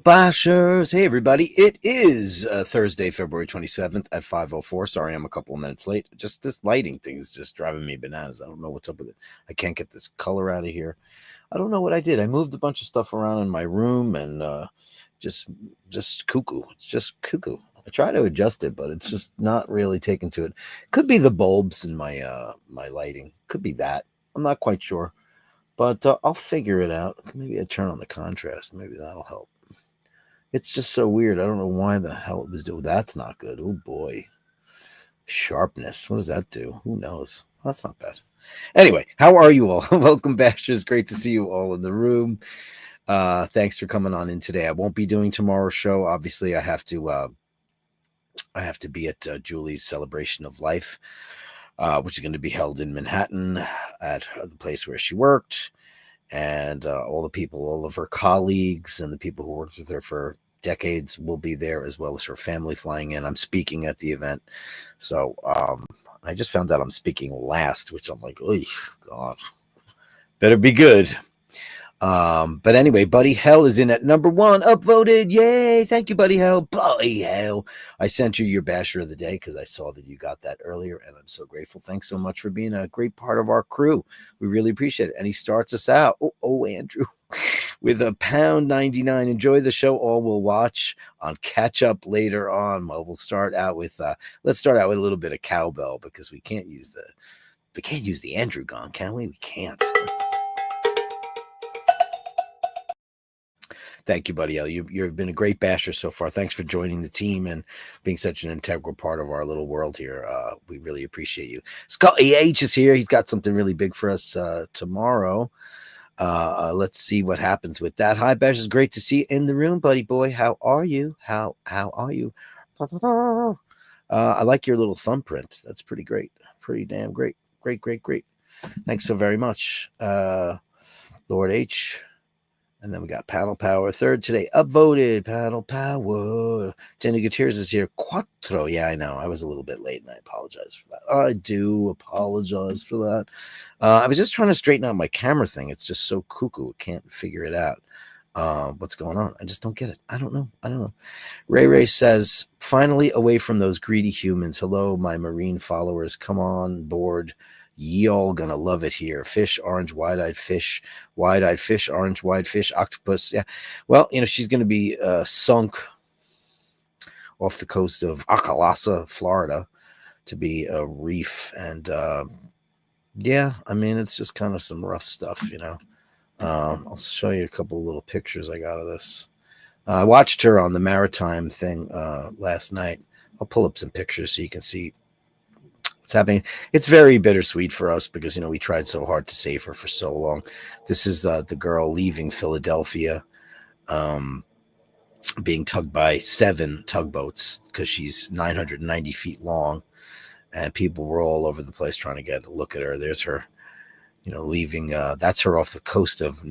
Bashers. Hey, everybody. It is Thursday, February 27th at 5:04. Sorry, I'm a couple of minutes late. Just this lighting thing is just driving me bananas. I don't know what's up with it. I can't get this color out of here. I don't know what I did. I moved a bunch of stuff around in my room and just cuckoo. It's just cuckoo. I try to adjust it, but it's just not really taken to it. Could be the bulbs in my lighting. Could be that. I'm not quite sure. But I'll figure it out. Maybe I turn on the contrast. Maybe that'll help. It's just so weird. I don't know why the hell it was doing. That's not good. Oh boy. Sharpness. What does that do? Who knows? Well, that's not bad. Anyway, how are you all? Welcome, Bashers. Great to see you all in the room. Thanks for coming on in today. I won't be doing tomorrow's show. Obviously, I have to be at Julie's celebration of life. Which is going to be held in Manhattan at the place where she worked. And all of her colleagues and the people who worked with her for decades will be there, as well as her family flying in. I'm speaking at the event. So I just found out I'm speaking last, which I'm like, oh, God, better be good. But anyway, Buddy Hell is in at number 1, upvoted. Yay! Thank you, Buddy Hell. Bloody hell! I sent you your Basher of the Day because I saw that you got that earlier, and I'm so grateful. Thanks so much for being a great part of our crew. We really appreciate it. And he starts us out. Oh, Andrew, with £1.99. Enjoy the show. All will watch on catch up later on. Well, we'll start out with let's start out with a little bit of cowbell because we can't use the Andrew gong, can we? We can't. Thank you, Buddy L. You've been a great basher so far. Thanks for joining the team and being such an integral part of our little world here. We really appreciate you. Scotty H is here. He's got something really big for us tomorrow. Let's see what happens with that. Hi, Bash. It's great to see you in the room, buddy boy. How are you? How are you? I like your little thumbprint. That's pretty great. Pretty damn great. Great. Thanks so very much, Lord H. And then we got Panel Power third today. Upvoted. Panel Power. Jenny Gutierrez is here. Cuatro. Yeah, I know. I was a little bit late and I apologize for that. I do apologize for that. I was just trying to straighten out my camera thing. It's just so cuckoo. I can't figure it out. What's going on? I just don't get it. I don't know. Ray says, finally away from those greedy humans. Hello, my marine followers. Come on board. Ye all gonna love it here. Fish, orange, wide-eyed fish, orange, wide fish, octopus. Yeah. Well, she's gonna be sunk off the coast of Acalasa, Florida, to be a reef. And yeah, I mean, it's just kind of some rough stuff, I'll show you a couple of little pictures I got of this. I watched her on the maritime thing last night. I'll pull up some pictures so you can see what's happening. It's very bittersweet for us because, we tried so hard to save her for so long. This is the girl leaving Philadelphia, being tugged by 7 tugboats because she's 990 feet long. And people were all over the place trying to get a look at her. There's her, leaving. That's her off the coast of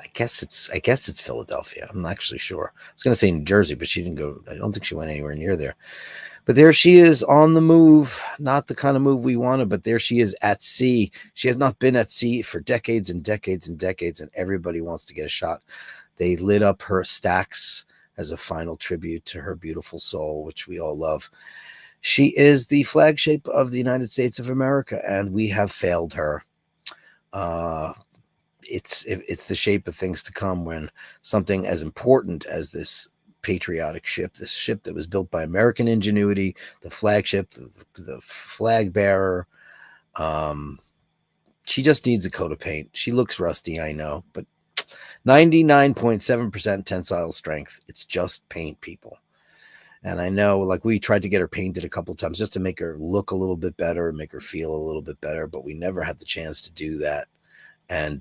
I guess it's Philadelphia. I'm not actually sure. I was going to say New Jersey, but she didn't go. I don't think she went anywhere near there. But there she is on the move. Not the kind of move we wanted, but there she is at sea. She has not been at sea for decades and decades and decades, and everybody wants to get a shot. They lit up her stacks as a final tribute to her beautiful soul, which we all love. She is the flagship of the United States of America, and we have failed her. It's the shape of things to come when something as important as this patriotic ship, this ship that was built by American ingenuity, the flagship, the flag bearer, she just needs a coat of paint. She looks rusty, I know, but 99.7% tensile strength. It's just paint, people. And I know, we tried to get her painted a couple of times just to make her look a little bit better and make her feel a little bit better, but we never had the chance to do that. And,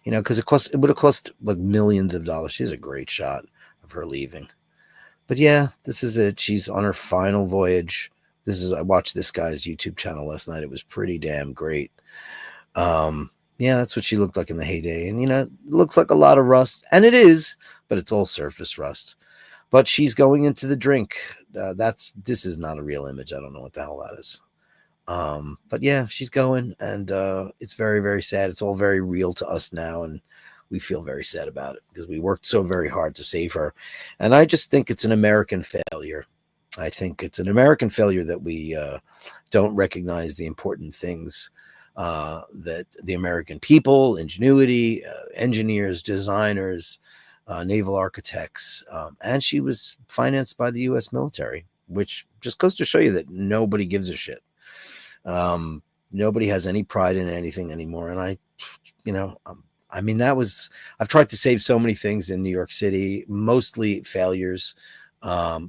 because it would have cost millions of dollars. She has a great shot of her leaving. But yeah, this is it. She's on her final voyage. I watched this guy's YouTube channel last night. It was pretty damn great. Yeah, that's what she looked like in the heyday. And, it looks like a lot of rust. And it is, but it's all surface rust. But she's going into the drink. This is not a real image. I don't know what the hell that is. But yeah, she's going, and it's very, very sad. It's all very real to us now, and we feel very sad about it because we worked so very hard to save her. And I just think it's an American failure. I think it's an American failure that we don't recognize the important things that the American people, ingenuity, engineers, designers, naval architects, and she was financed by the U.S. military, which just goes to show you that nobody gives a shit. Nobody has any pride in anything anymore. And I mean, I've tried to save so many things in New York City, mostly failures.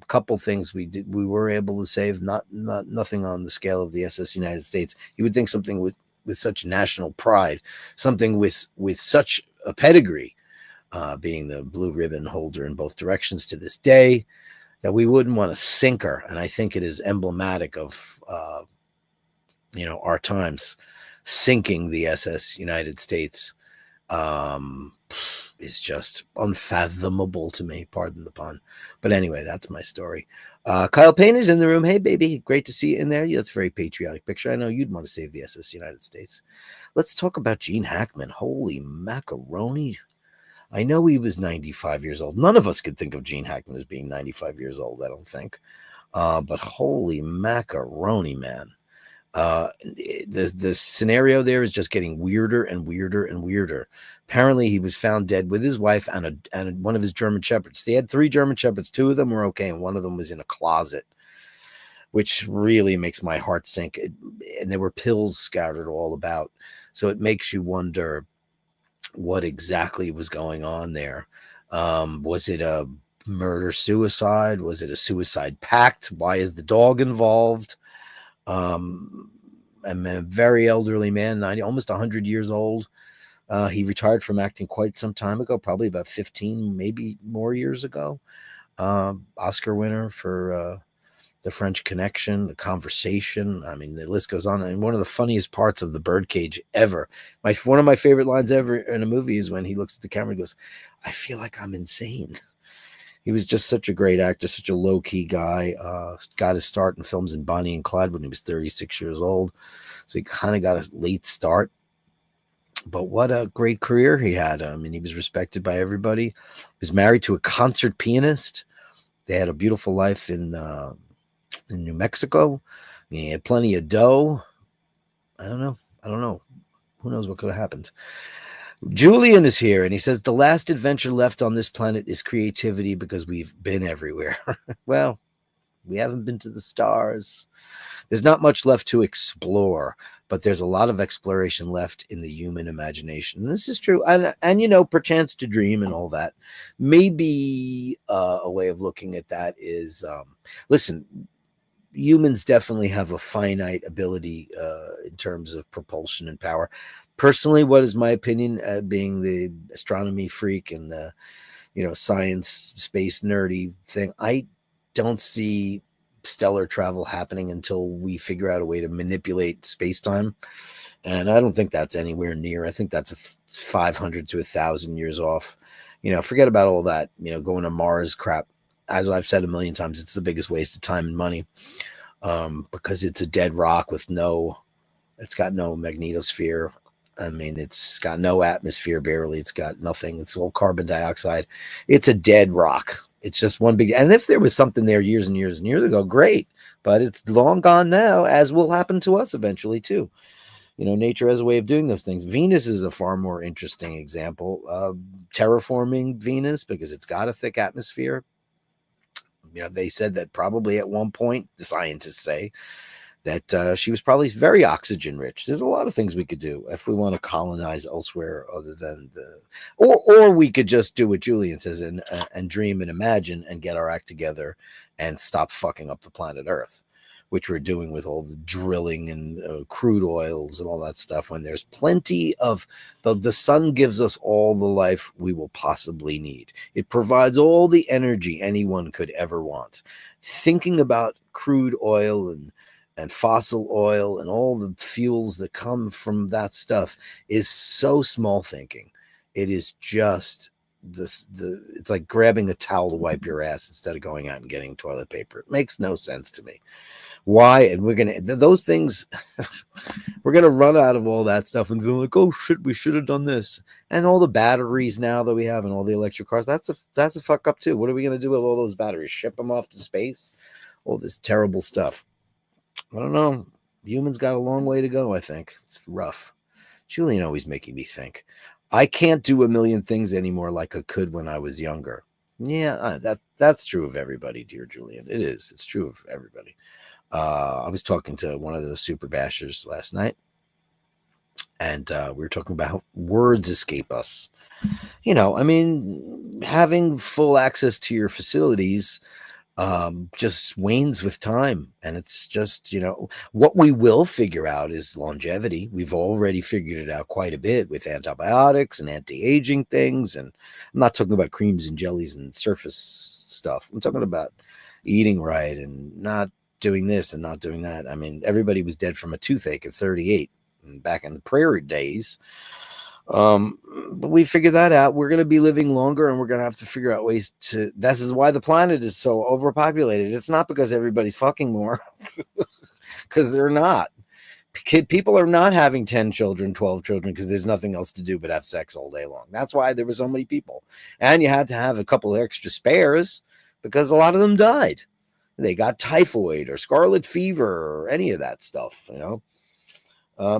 Couple things we were able to save, nothing on the scale of the SS United States. You would think something with such national pride, something with such a pedigree, being the blue ribbon holder in both directions to this day, that we wouldn't want to sink her. And I think it is emblematic of our times. Sinking the SS United States is just unfathomable to me, pardon the pun. But anyway, that's my story. Kyle Payne is in the room. Hey, baby, great to see you in there. That's a very patriotic picture. I know you'd want to save the SS United States. Let's talk about Gene Hackman. Holy macaroni. I know he was 95 years old. None of us could think of Gene Hackman as being 95 years old, I don't think. But holy macaroni, man. The scenario there is just getting weirder and weirder and weirder. Apparently, he was found dead with his wife and one of his German shepherds. They had 3 German shepherds. 2 of them were okay, and one of them was in a closet, which really makes my heart sink. And there were pills scattered all about, so it makes you wonder what exactly was going on there. Was it a murder-suicide? Was it a suicide pact? Why is the dog involved? I'm a very elderly man, 90, almost 100 years old. He retired from acting quite some time ago, probably about 15, maybe more years ago. Oscar winner for The French Connection, The Conversation. I mean, the list goes on. And one of the funniest parts of The Birdcage ever, one of my favorite lines ever in a movie is when he looks at the camera and goes, "I feel like I'm insane." He was just such a great actor, such a low-key guy. Got his start in films in Bonnie and Clyde when he was 36 years old. So he kind of got a late start. But what a great career he had. I mean, he was respected by everybody. He was married to a concert pianist. They had a beautiful life in New Mexico. He had plenty of dough. I don't know. Who knows what could have happened? Julian is here, and he says, the last adventure left on this planet is creativity because we've been everywhere. Well, we haven't been to the stars. There's not much left to explore, but there's a lot of exploration left in the human imagination. And this is true. And perchance to dream and all that. Maybe a way of looking at that is, listen, humans definitely have a finite ability in terms of propulsion and power. Personally, what is my opinion, being the astronomy freak and the science space nerdy thing, I don't see stellar travel happening until we figure out a way to manipulate space-time. And I don't think that's anywhere near. I think that's 500 to 1,000 years off. Forget about all that, going to Mars crap. As I've said a million times, it's the biggest waste of time and money, because it's a dead rock it's got no magnetosphere. I mean, it's got no atmosphere, barely. It's got nothing. It's all carbon dioxide. It's a dead rock. It's just one big, and if there was something there years and years and years ago, great, but it's long gone now, as will happen to us eventually too. Nature has a way of doing those things. Venus is a far more interesting example. Terraforming Venus, because it's got a thick atmosphere. They said that probably at one point, the scientists say, that she was probably very oxygen rich. There's a lot of things we could do if we want to colonize elsewhere other than or we could just do what Julian says and dream and imagine and get our act together and stop fucking up the planet Earth, which we're doing with all the drilling and crude oils and all that stuff, when there's plenty of the sun gives us all the life we will possibly need. It provides all the energy anyone could ever want. Thinking about crude oil and fossil oil and all the fuels that come from that stuff is so small thinking. It is just it's like grabbing a towel to wipe your ass instead of going out and getting toilet paper. It makes no sense to me. Why? And we're gonna those things. We're gonna run out of all that stuff and go like, oh shit, we should have done this. And all the batteries now that we have and all the electric cars, that's a fuck up too. What are we gonna do with all those batteries? Ship them off to space? All this terrible stuff. I don't know. Humans got a long way to go. I think it's rough. Julian always making me think. I can't do a million things anymore like I could when I was younger. Yeah, that's true of everybody, dear Julian. It is. It's true of everybody. I was talking to one of the super bashers last night, and we were talking about how words escape us. I mean, having full access to your facilities just wanes with time. And it's just, what we will figure out is longevity. We've already figured it out quite a bit with antibiotics and anti-aging things. And I'm not talking about creams and jellies and surface stuff. I'm talking about eating right and not doing this and not doing that. I mean, everybody was dead from a toothache at 38 back in the prairie days. But we figured that out. We're going to be living longer, and we're going to have to figure out ways to. This is why the planet is so overpopulated. It's not because everybody's fucking more, because they're not. People are not having 10 children, 12 children, because there's nothing else to do but have sex all day long. That's why there were so many people. And you had to have a couple of extra spares because a lot of them died. They got typhoid or scarlet fever or any of that stuff,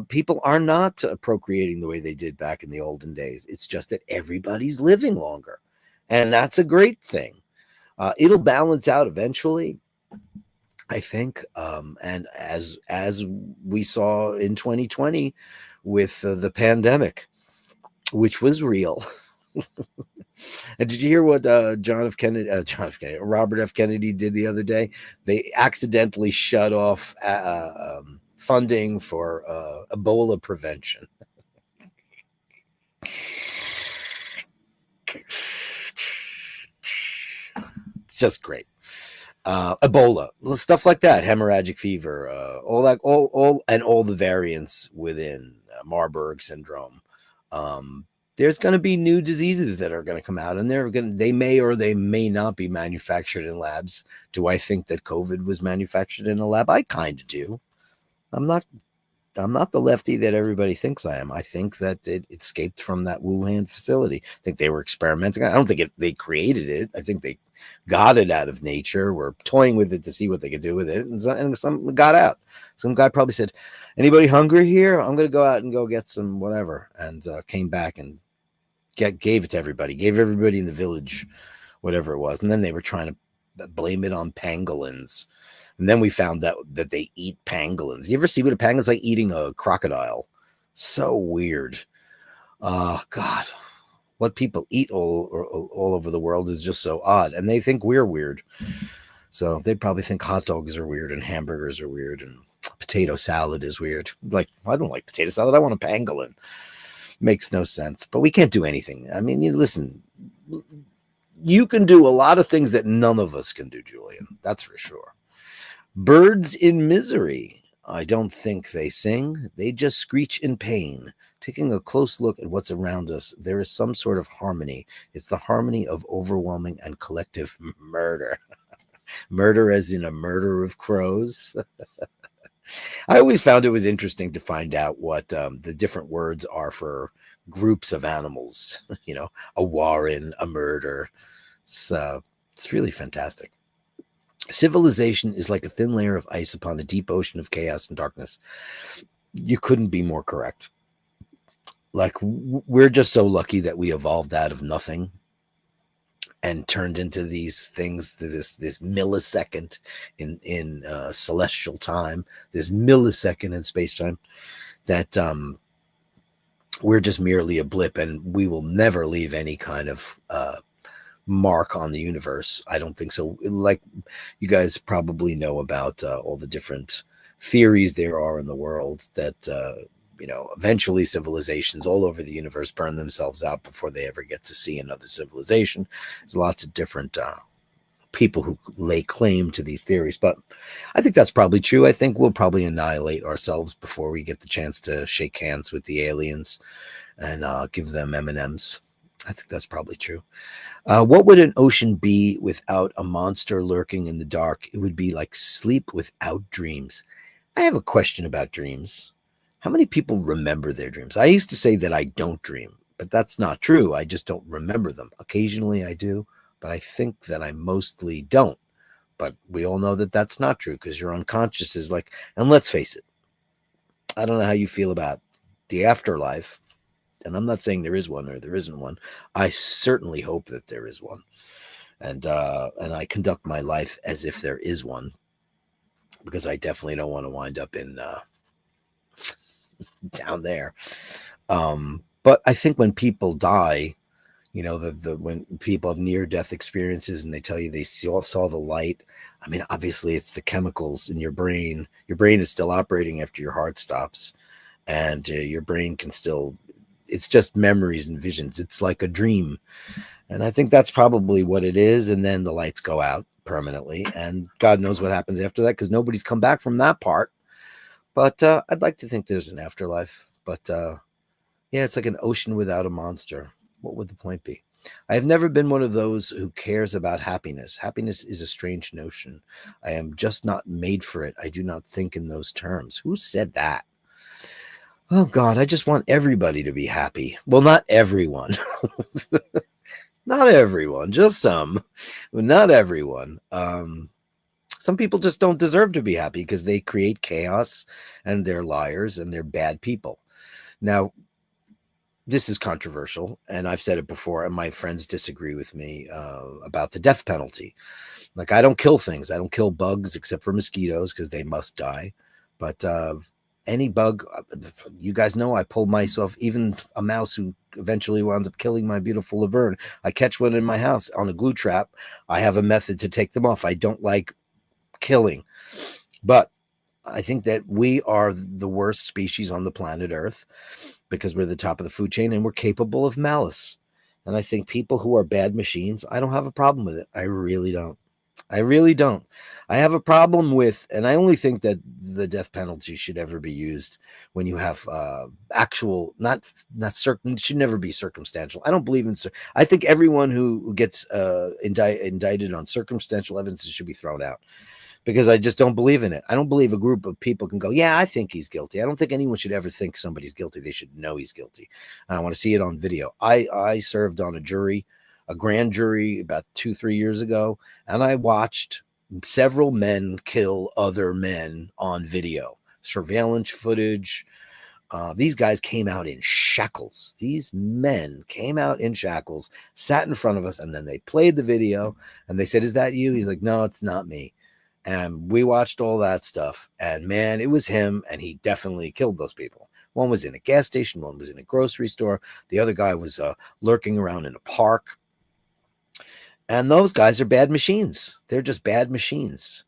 People are not procreating the way they did back in the olden days. It's just that everybody's living longer, and that's a great thing. It'll balance out eventually, I think. And as we saw in 2020 with the pandemic, which was real. And did you hear what Robert F. Kennedy did the other day? They accidentally shut off funding for Ebola prevention. It's just great. Ebola, stuff like that, hemorrhagic fever, all that, all the variants within Marburg syndrome. There's going to be new diseases that are going to come out, and they may or they may not be manufactured in labs. Do I think that COVID was manufactured in a lab? I kind of do. I'm not the lefty that everybody thinks I am. I think that it escaped from that Wuhan facility. I think they were experimenting. I don't think they created it. I think they got it out of nature, were toying with it to see what they could do with it, and some got out. Some guy probably said, "Anybody hungry here? I'm going to go out and go get some whatever," and came back and gave it to everybody. Gave everybody in the village whatever it was, and then they were trying to blame it on pangolins. And then we found out that they eat pangolins. You ever see what a pangolin's like eating a crocodile? So weird. God, what people eat all over the world is just so odd. And they think we're weird. So they probably think hot dogs are weird and hamburgers are weird and potato salad is weird. Like, I don't like potato salad. I want a pangolin. Makes no sense. But we can't do anything. I mean, listen, you can do a lot of things that none of us can do, Julian. That's for sure. Birds in misery. I don't think they sing. They just screech in pain. Taking a close look at what's around us, there is some sort of harmony. It's the harmony of overwhelming and collective murder. Murder as in a murder of crows. I always found it was interesting to find out what the different words are for groups of animals. A warren, a murder. It's really fantastic. Civilization is like a thin layer of ice upon a deep ocean of chaos and darkness. You couldn't be more correct. Like, we're just so lucky that we evolved out of nothing and turned into these things, this millisecond in celestial time, this millisecond in space-time, that we're just merely a blip, and we will never leave any kind of mark on the universe. I don't think so. Like, you guys probably know about all the different theories there are in the world that eventually civilizations all over the universe burn themselves out before they ever get to see another civilization. There's lots of different people who lay claim to these theories, but I think that's probably true. I think we'll probably annihilate ourselves before we get the chance to shake hands with the aliens and give them M&Ms. I think that's probably true. What would an ocean be without a monster lurking in the dark? It would be like sleep without dreams. I have a question about dreams. How many people remember their dreams? I used to say that I don't dream, but that's not true. I just don't remember them. Occasionally I do, but I think that I mostly don't. But we all know that that's not true because your unconscious is like, and let's face it, I don't know how you feel about the afterlife. And I'm not saying there is one or there isn't one. I certainly hope that there is one. And I conduct my life as if there is one because I definitely don't want to wind up in down there. But I think when people die, you know, the when people have near death experiences and they tell you they saw the light. I mean, obviously, it's the chemicals in your brain. Your brain is still operating after your heart stops, and your brain can still. It's just memories and visions. It's like a dream, and I think that's probably what it is. And then the lights go out permanently, and God knows what happens after that because nobody's come back from that part. But I'd like to think there's an afterlife. But yeah, it's like an ocean without a monster. What would the point be? I have never been one of those who cares about happiness. Happiness is a strange notion. I am just not made for it. I do not think in those terms. Who said that? Oh, God, I just want everybody to be happy. Well, not everyone. Not everyone, just some, but not everyone. Some people just don't deserve to be happy because they create chaos and they're liars and they're bad people. Now, this is controversial, and I've said it before, and my friends disagree with me about the death penalty. Like, I don't kill things. I don't kill bugs except for mosquitoes because they must die. But any bug, you guys know I pulled myself, even a mouse who eventually winds up killing my beautiful Laverne. I catch one in my house on a glue trap. I have a method to take them off. I don't like killing. But I think that we are the worst species on the planet Earth because we're the top of the food chain and we're capable of malice. And I think people who are bad machines, I don't have a problem with it. I really don't. I really don't. I have a problem with, and I only think that the death penalty should ever be used when you have actual, not certain, should never be circumstantial. I don't believe in. I think everyone who gets indicted on circumstantial evidence should be thrown out because I just don't believe in it. I don't believe a group of people can go, yeah, I think he's guilty. I don't think anyone should ever think somebody's guilty. They should know he's guilty. And I want to see it on video. I served on a jury, a grand jury about 2-3 years ago, and I watched several men kill other men on video, surveillance footage. These guys came out in shackles. These men came out in shackles, sat in front of us, and then they played the video, and they said, is that you? He's like, no, it's not me. And we watched all that stuff. And man, it was him. And he definitely killed those people. One was in a gas station. One was in a grocery store. The other guy was lurking around in a park. And those guys are bad machines. They're just bad machines.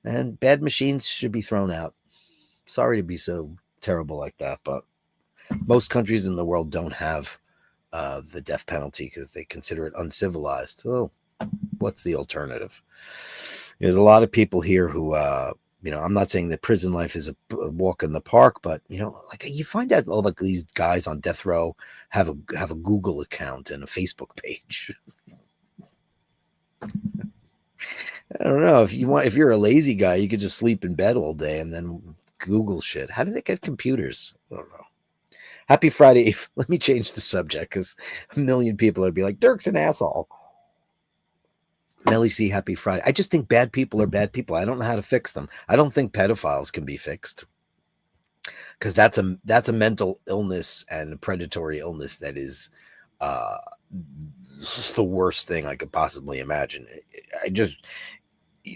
And bad machines should be thrown out. Sorry to be so terrible like that. But most countries in the world don't have the death penalty because they consider it uncivilized. Oh, what's the alternative? There's a lot of people here who, I'm not saying that prison life is a walk in the park, but like you find out all like these guys on death row have a Google account and a Facebook page. I don't know if you're a lazy guy, you could just sleep in bed all day and then Google shit. How do they get computers? I don't know. Happy Friday. Let me change the subject because a million people would be like, Dirk's an asshole. Melly C, happy Friday. I just think bad people are bad people. I don't know how to fix them. I don't think pedophiles can be fixed because that's a mental illness and a predatory illness that is the worst thing I could possibly imagine.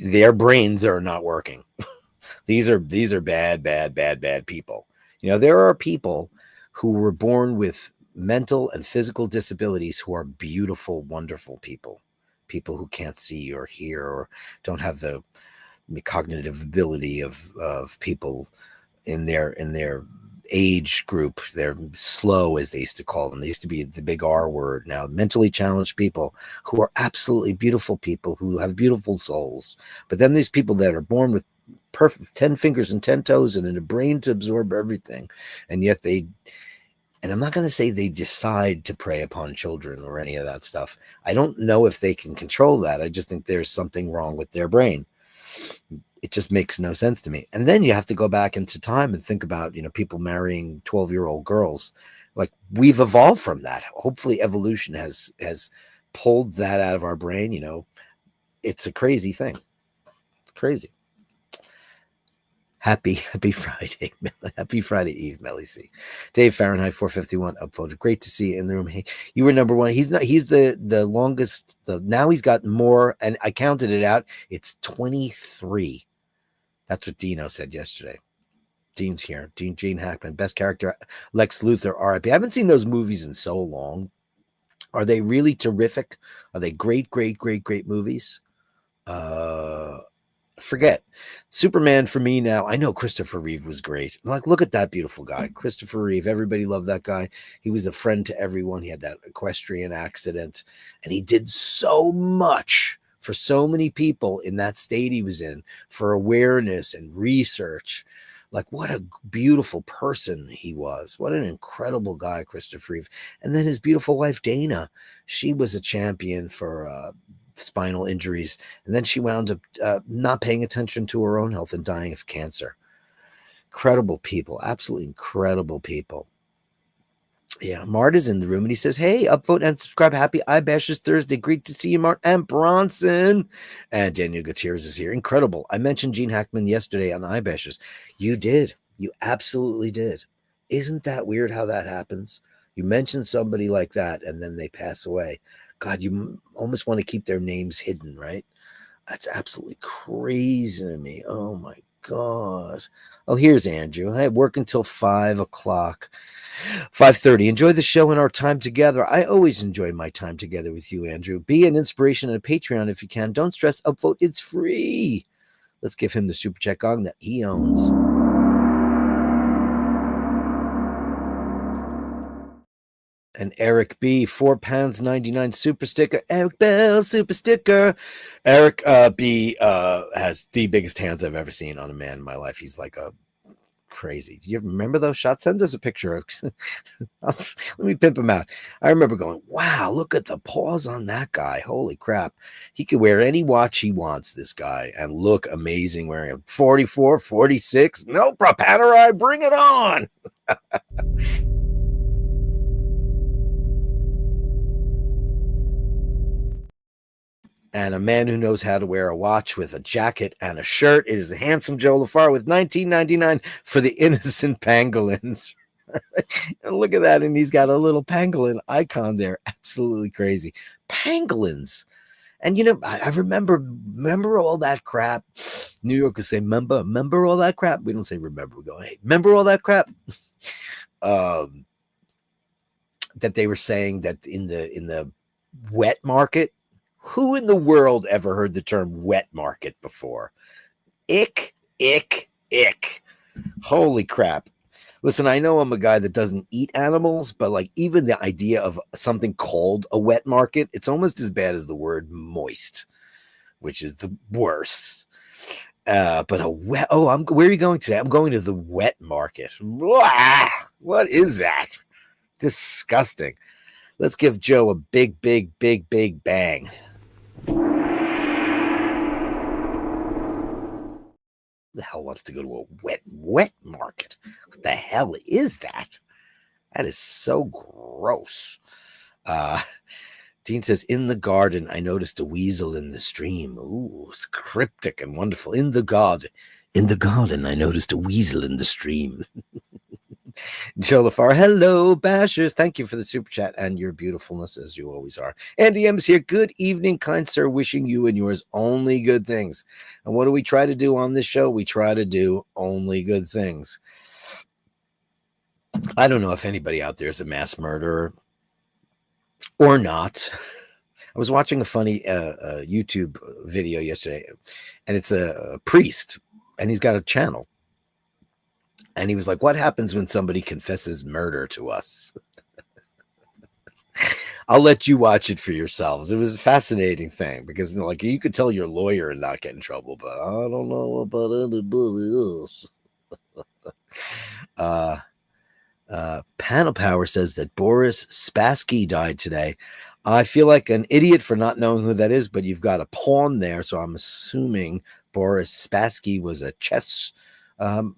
Their brains are not working. These are bad people. There are people who were born with mental and physical disabilities who are beautiful, wonderful people. People who can't see or hear or don't have the cognitive ability of people in their age group. They're slow, as they used to call them. They used to be the big R word. Now, mentally challenged people who are absolutely beautiful people who have beautiful souls. But then these people that are born with perfect 10 fingers and 10 toes and a brain to absorb everything, and yet they And I'm not going to say they decide to prey upon children or any of that stuff. I don't know if they can control that. I just think there's something wrong with their brain. It just makes no sense to me. And then you have to go back into time and think about, people marrying 12-year-old girls. Like, we've evolved from that. Hopefully evolution has pulled that out of our brain. It's a crazy thing. It's crazy. Happy Friday. Happy Friday Eve, Melly C. Dave Fahrenheit 451 upvoted. Great to see you in the room. Hey, you were number one. He's the longest. Now he's got more, and I counted it out. It's 23. That's what Dino said yesterday. Dean's here. Gene Hackman, best character, Lex Luthor, RIP. I haven't seen those movies in so long. Are they really terrific? Are they great movies? Forget Superman for me now. I know Christopher Reeve was great. Like, look at that beautiful guy, Christopher Reeve. Everybody loved that guy. He was a friend to everyone. He had that equestrian accident, and he did so much for so many people in that state he was in, for awareness and research. Like, what a beautiful person he was. What an incredible guy, Christopher Reeve. And then his beautiful wife, Dana. She was a champion for spinal injuries, and then she wound up not paying attention to her own health and dying of cancer. Incredible people, absolutely incredible people. Yeah, Mart is in the room, and he says, hey, upvote and subscribe. Happy iBashers Thursday. Great to see you, Mart and Bronson. And Daniel Gutierrez is here. Incredible. I mentioned Gene Hackman yesterday on iBashers. You did. You absolutely did. Isn't that weird how that happens? You mention somebody like that, and then they pass away. God, you almost want to keep their names hidden, right? That's absolutely crazy to me. Oh, my God. Oh, here's Andrew. I work until 5 o'clock. 5:30. Enjoy the show and our time together. I always enjoy my time together with you, Andrew. Be an inspiration and a Patreon if you can. Don't stress. Upvote. It's free. Let's give him the super check on that he owns. And Eric B, £4.99 super sticker. Eric Bell super sticker. Eric B has the biggest hands I've ever seen on a man in my life. He's like a crazy. Do you remember those shots? Send us a picture. Let me pimp him out. I remember going, wow, look at the paws on that guy. Holy crap. He could wear any watch he wants, this guy, and look amazing wearing a 44, 46. Nope, Panerai, bring it on. And a man who knows how to wear a watch with a jacket and a shirt. It is a handsome Joe LaFar with $19.99 for the innocent pangolins. And look at that. And he's got a little pangolin icon there. Absolutely crazy. Pangolins. And, I remember all that crap. New Yorkers say, remember all that crap? We don't say remember. We go, hey, remember all that crap? That they were saying that in the wet market. Who in the world ever heard the term wet market before? Ick, ick, ick. Holy crap. Listen, I know I'm a guy that doesn't eat animals, but like even the idea of something called a wet market, it's almost as bad as the word moist, which is the worst. But a wet, where are you going today? I'm going to the wet market. Blah! What is that? Disgusting. Let's give Joe a big bang. The hell wants to go to a wet market? What the hell is that? That is so gross. Dean says, in the garden, I noticed a weasel in the stream. Ooh, it's cryptic and wonderful. In the garden, I noticed a weasel in the stream. Joe LaFar, hello, Bashers. Thank you for the super chat and your beautifulness, as you always are. Andy M's here. Good evening, kind sir. Wishing you and yours only good things. And what do we try to do on this show? We try to do only good things. I don't know if anybody out there is a mass murderer or not. I was watching a funny YouTube video yesterday, and it's a priest, and he's got a channel. And he was like, what happens when somebody confesses murder to us? I'll let you watch it for yourselves. It was a fascinating thing because, like, you could tell your lawyer and not get in trouble, but I don't know about anybody else. Panel Power says that Boris Spassky died today. I feel like an idiot for not knowing who that is, but you've got a pawn there, so I'm assuming Boris Spassky was a chess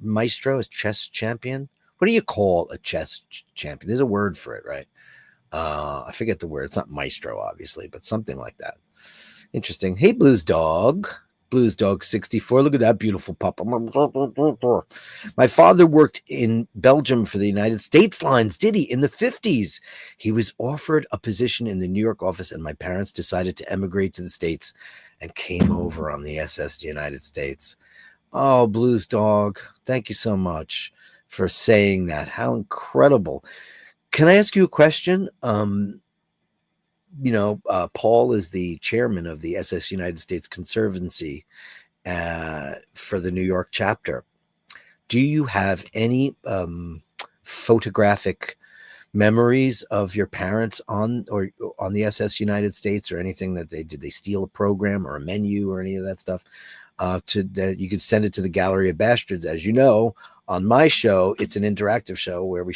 maestro, a chess champion. What do you call a chess champion? There's a word for it, right? I forget the word. It's not maestro, obviously, but something like that. Interesting. Hey, Blues Dog. Blues Dog 64. Look at that beautiful pup. My father worked in Belgium for the United States Lines, did he? In the 50s. He was offered a position in the New York office, and my parents decided to emigrate to the States and came over on the SS United States. Oh, Blues Dog, thank you so much for saying that. How incredible. Can I ask you a question? Paul is the chairman of the SS United States Conservancy for the New York chapter. Do you have any photographic memories of your parents on the SS United States, or anything that did they steal a program or a menu or any of that stuff? That you could send it to the Gallery of Bastards. As you know, on my show, it's an interactive show where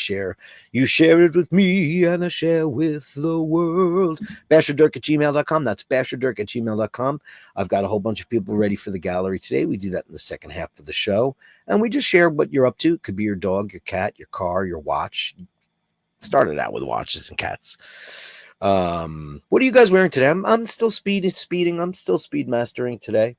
you share it with me and I share with the world. Basherdirk@gmail.com. That's basherdirk@gmail.com. I've got a whole bunch of people ready for the gallery today. We do that in the second half of the show, and we just share what you're up to. It could be your dog, your cat, your car, your watch. Started out with watches and cats. What are you guys wearing today? I'm still speeding. I'm still speed mastering today.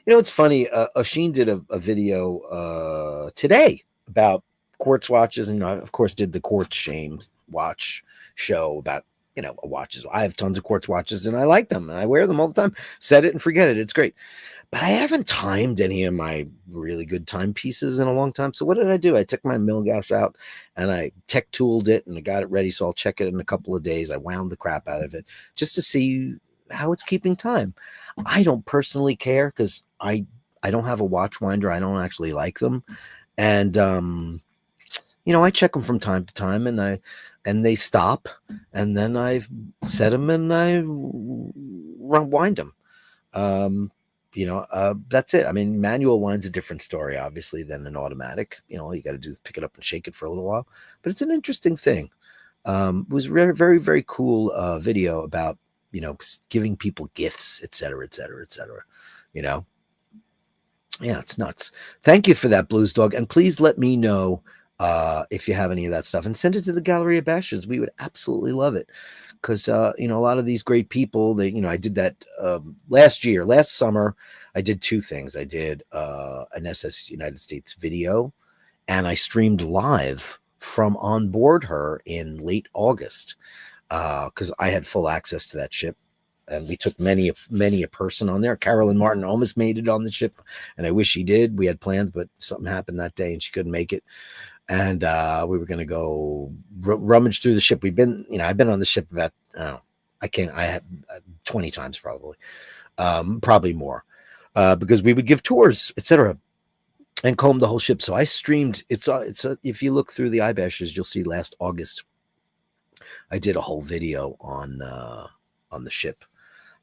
It's funny. Oshin did a video today about quartz watches, and I, of course, did the quartz shame watch show about watches. I have tons of quartz watches, and I like them, and I wear them all the time. Set it and forget it. It's great. But I haven't timed any of my really good timepieces in a long time. So what did I do? I took my Milgas out and I tech tooled it and I got it ready. So I'll check it in a couple of days. I wound the crap out of it just to see how it's keeping time. I don't personally care because I don't have a watch winder. I don't actually like them. And I check them from time to time, and they stop, and then I set them and I wind them. That's it. I mean, manual wine's a different story, obviously, than an automatic. All you got to do is pick it up and shake it for a little while. But it's an interesting thing. It was very, very, very cool video about, giving people gifts, et cetera, et cetera, et cetera. Yeah, it's nuts. Thank you for that, Blues Dog. And please let me know if you have any of that stuff, and send it to the Gallery of Bastards. We would absolutely love it. Because, a lot of these great people, I did that last summer. I did two things. I did an SS United States video, and I streamed live from on board her in late August, because I had full access to that ship. And we took many a person on there. Carolyn Martin almost made it on the ship, and I wish she did. We had plans, but something happened that day, and she couldn't make it. And we were going to go rummage through the ship. I've been on the ship about, I had 20 times probably, probably more, because we would give tours, etc., and comb the whole ship. So I streamed. If you look through the eyeBashers, you'll see last August, I did a whole video on the ship.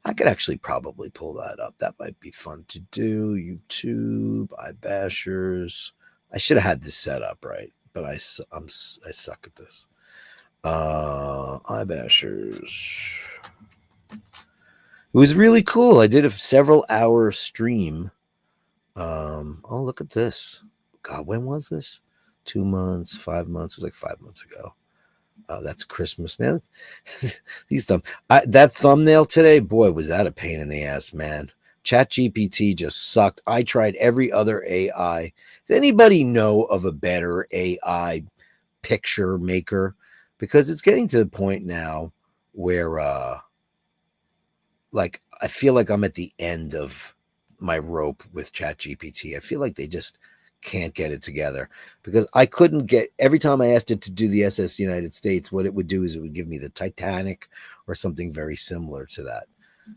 I could actually probably pull that up. That might be fun to do. YouTube, eyeBashers. I should have had this set up right, but I suck at this. eyeBashers. It was really cool. I did a several hour stream. Oh, look at this. God, when was this? 2 months, 5 months. It was like 5 months ago. That's Christmas, man. That thumbnail today, boy, was that a pain in the ass, man. ChatGPT just sucked. I tried every other AI. Does anybody know of a better AI picture maker? Because it's getting to the point now where, I feel like I'm at the end of my rope with ChatGPT. I feel like they just can't get it together, because I couldn't get, every time I asked it to do the SS United States, what it would do is it would give me the Titanic or something very similar to that.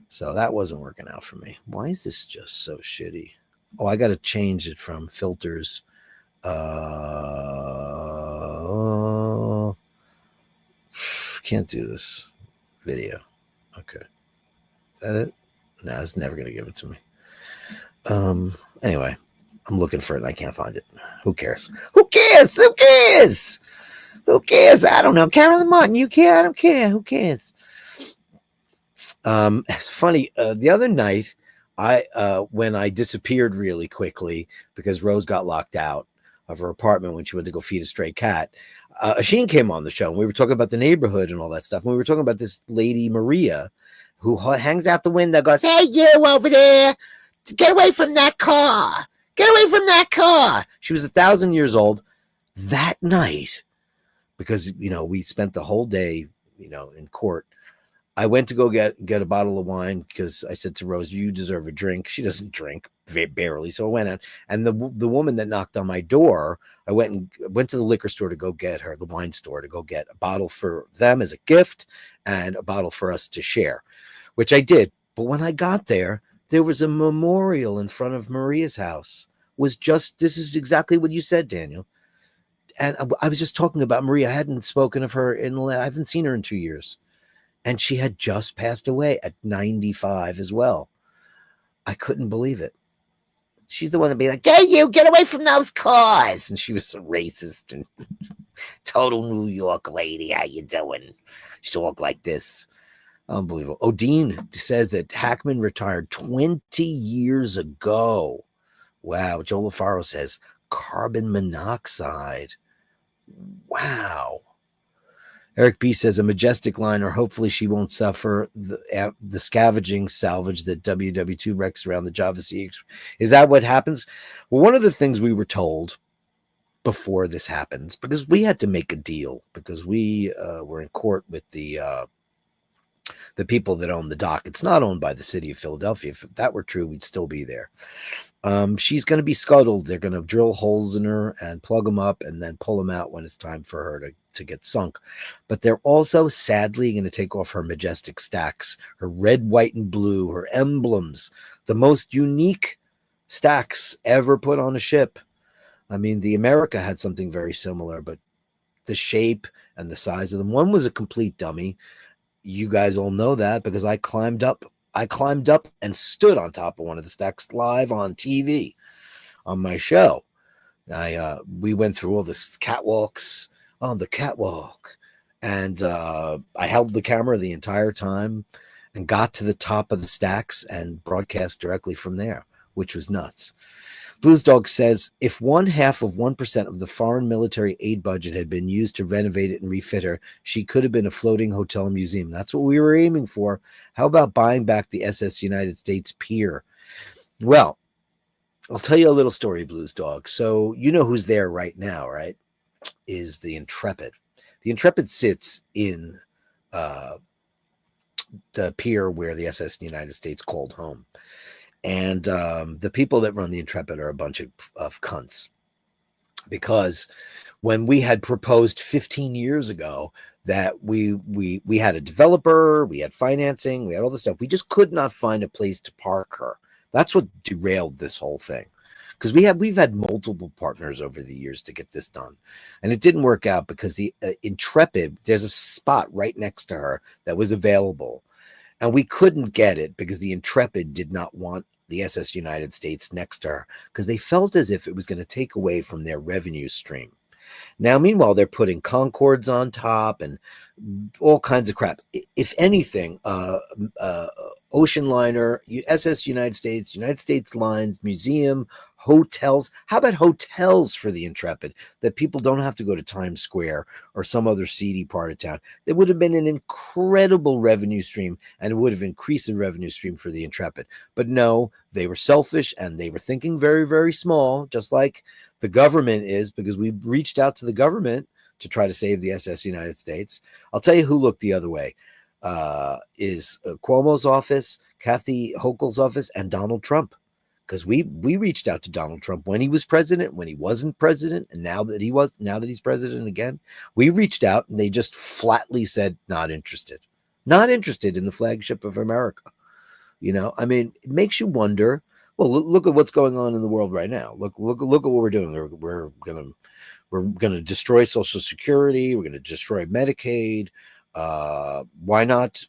So that wasn't working out for me. Why is this just so shitty? Oh, I got to change it from filters. Can't do this video. Okay. Is that it? No, it's never going to give it to me. Anyway, I'm looking for it and I can't find it. Who cares? Who cares? Who cares? Who cares? I don't know. Carolyn Martin, you care? I don't care. Who cares? It's funny. The other night, when I disappeared really quickly because Rose got locked out of her apartment when she went to go feed a stray cat, Asheen came on the show and we were talking about the neighborhood and all that stuff. And we were talking about this lady, Maria, who hangs out the window, goes, "Hey, you over there, get away from that car. Get away from that car." She was 1,000 years old that night because, we spent the whole day, in court. I went to go get a bottle of wine because I said to Rose, "You deserve a drink." She doesn't drink, barely. So I went out, and the woman that knocked on my door, I went to the liquor store to go get her, the wine store, to go get a bottle for them as a gift and a bottle for us to share, which I did. But when I got there was a memorial in front of Maria's house. This is exactly what you said, Daniel. And I was just talking about Maria. I hadn't spoken of her I haven't seen her in 2 years. And she had just passed away at 95 as well. I couldn't believe it. She's the one to be like, "Hey, you, get away from those cars." And she was so racist and total New York lady. How you doing? She talked like this. Unbelievable. Odine says that Hackman retired 20 years ago. Wow. Joe LaFaro says carbon monoxide. Wow. Eric B says a majestic liner. Hopefully she won't suffer the scavenging salvage that WW2 wrecks around the Java Sea. Is that what happens? Well, one of the things we were told before this happens, because we had to make a deal because we were in court with the people that own the dock. It's not owned by the city of Philadelphia. If that were true, we'd still be there. She's going to be scuttled. They're going to drill holes in her and plug them up and then pull them out when it's time for her to get sunk. But they're also sadly going to take off her majestic stacks, her red, white, and blue, her emblems, the most unique stacks ever put on a ship. I mean, the America had something very similar, but the shape and the size of them. One was a complete dummy. You guys all know that because I climbed up and stood on top of one of the stacks live on TV on my show. We went through all this catwalks on the catwalk, and I held the camera the entire time and got to the top of the stacks and broadcast directly from there, which was nuts. Blues Dog says if 0.5% of the foreign military aid budget had been used to renovate it and refit her, she could have been a floating hotel museum. That's what we were aiming for. How about buying back the SS United States pier? Well, I'll tell you a little story, Blues Dog. So you know who's there right now, right? Is the Intrepid. The Intrepid sits in the pier where the SS United States called home. And the people that run the Intrepid are a bunch of cunts. Because when we had proposed 15 years ago that we had a developer, we had financing, we had all this stuff, we just could not find a place to park her. That's what derailed this whole thing. Because we've had multiple partners over the years to get this done. And it didn't work out because the Intrepid, there's a spot right next to her that was available. And we couldn't get it because the Intrepid did not want the SS United States next to her because they felt as if it was going to take away from their revenue stream. Now, meanwhile, they're putting Concords on top and all kinds of crap. If anything, ocean liner, SS United States Lines, museum, hotels. How about hotels for the Intrepid that people don't have to go to Times Square or some other seedy part of town? There would have been an incredible revenue stream and it would have increased the revenue stream for the Intrepid. But no, they were selfish and they were thinking very, very small, just like the government is, because we reached out to the government to try to save the SS United States. I'll tell you who looked the other way. Is Cuomo's office, Kathy Hochul's office, and Donald Trump. Because we reached out to Donald Trump when he was president, when he wasn't president, and now that he's president again, we reached out and they just flatly said, not interested in the flagship of America. I mean, it makes you wonder. Well, look at what's going on in the world right now. Look at what we're doing. We're gonna destroy Social Security. We're gonna destroy Medicaid. Why not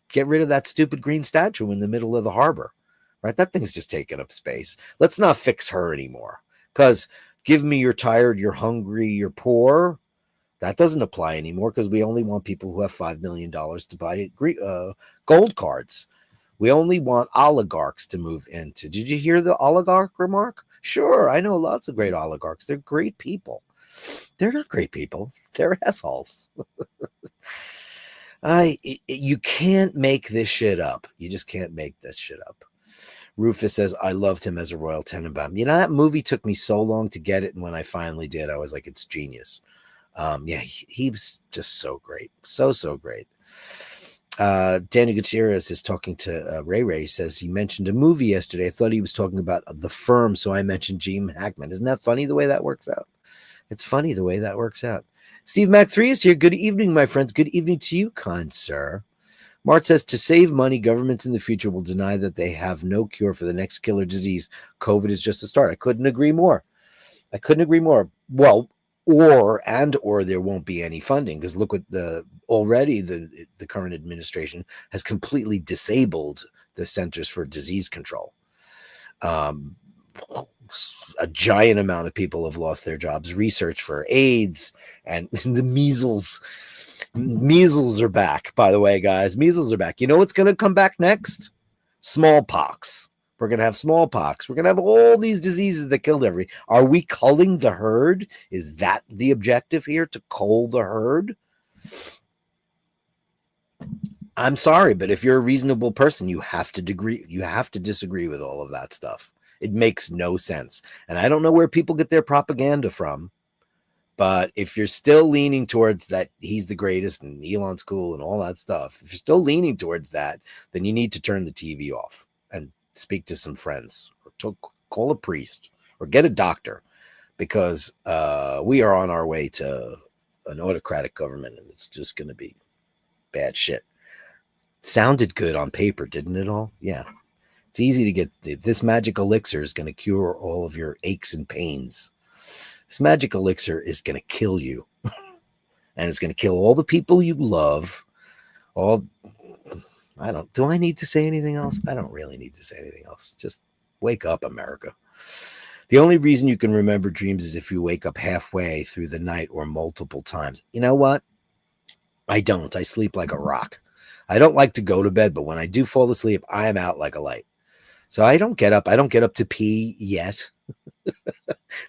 get rid of that stupid green statue in the middle of the harbor? right? That thing's just taking up space. Let's not fix her anymore. Because give me you're tired, you're hungry, you're poor. That doesn't apply anymore because we only want people who have $5 million to buy gold cards. We only want oligarchs to move into. Did you hear the oligarch remark? Sure, I know lots of great oligarchs. They're great people. They're not great people. They're assholes. You can't make this shit up. You just can't make this shit up. Rufus says, I loved him as a Royal Tenenbaum. You know, that movie took me so long to get it. And when I finally did, I was like, it's genius. Yeah, he was just so great. So great. Danny Gutierrez is talking to Ray Ray. Says he mentioned a movie yesterday. I thought he was talking about The Firm, so I mentioned Gene Hackman. Isn't that funny the way that works out? It's funny the way that works out. Steve Mac 3 is here. Good evening, my friends. Good evening to you, kind sir. Mart says, to save money, governments in the future will deny that they have no cure for the next killer disease. COVID is just a start. I couldn't agree more. Well, or there won't be any funding, because look what the current administration has completely disabled the Centers for Disease Control. A giant amount of people have lost their jobs. Research for AIDS and the measles. Measles are back, by the way, guys. Measles are back. You know what's going to come back next? Smallpox. We're going to have smallpox. We're going to have all these diseases that killed everybody. Are we culling the herd? Is that the objective here, to cull the herd? I'm sorry, but if you're a reasonable person, you have to disagree with all of that stuff. It makes no sense. And I don't know where people get their propaganda from, but if you're still leaning towards that he's the greatest and Elon's cool and all that stuff, if you're still leaning towards that, then you need to turn the TV off and speak to some friends, or call a priest, or get a doctor, because we are on our way to an autocratic government, and it's just going to be bad shit. Sounded good on paper, didn't it all? Yeah. It's easy to get. This magic elixir is going to cure all of your aches and pains. This magic elixir is going to kill you. And it's going to kill all the people you love. Do I need to say anything else? I don't really need to say anything else. Just wake up, America. The only reason you can remember dreams is if you wake up halfway through the night or multiple times. You know what? I don't. I sleep like a rock. I don't like to go to bed, but when I do fall asleep, I am out like a light. So I don't get up. I don't get up to pee yet.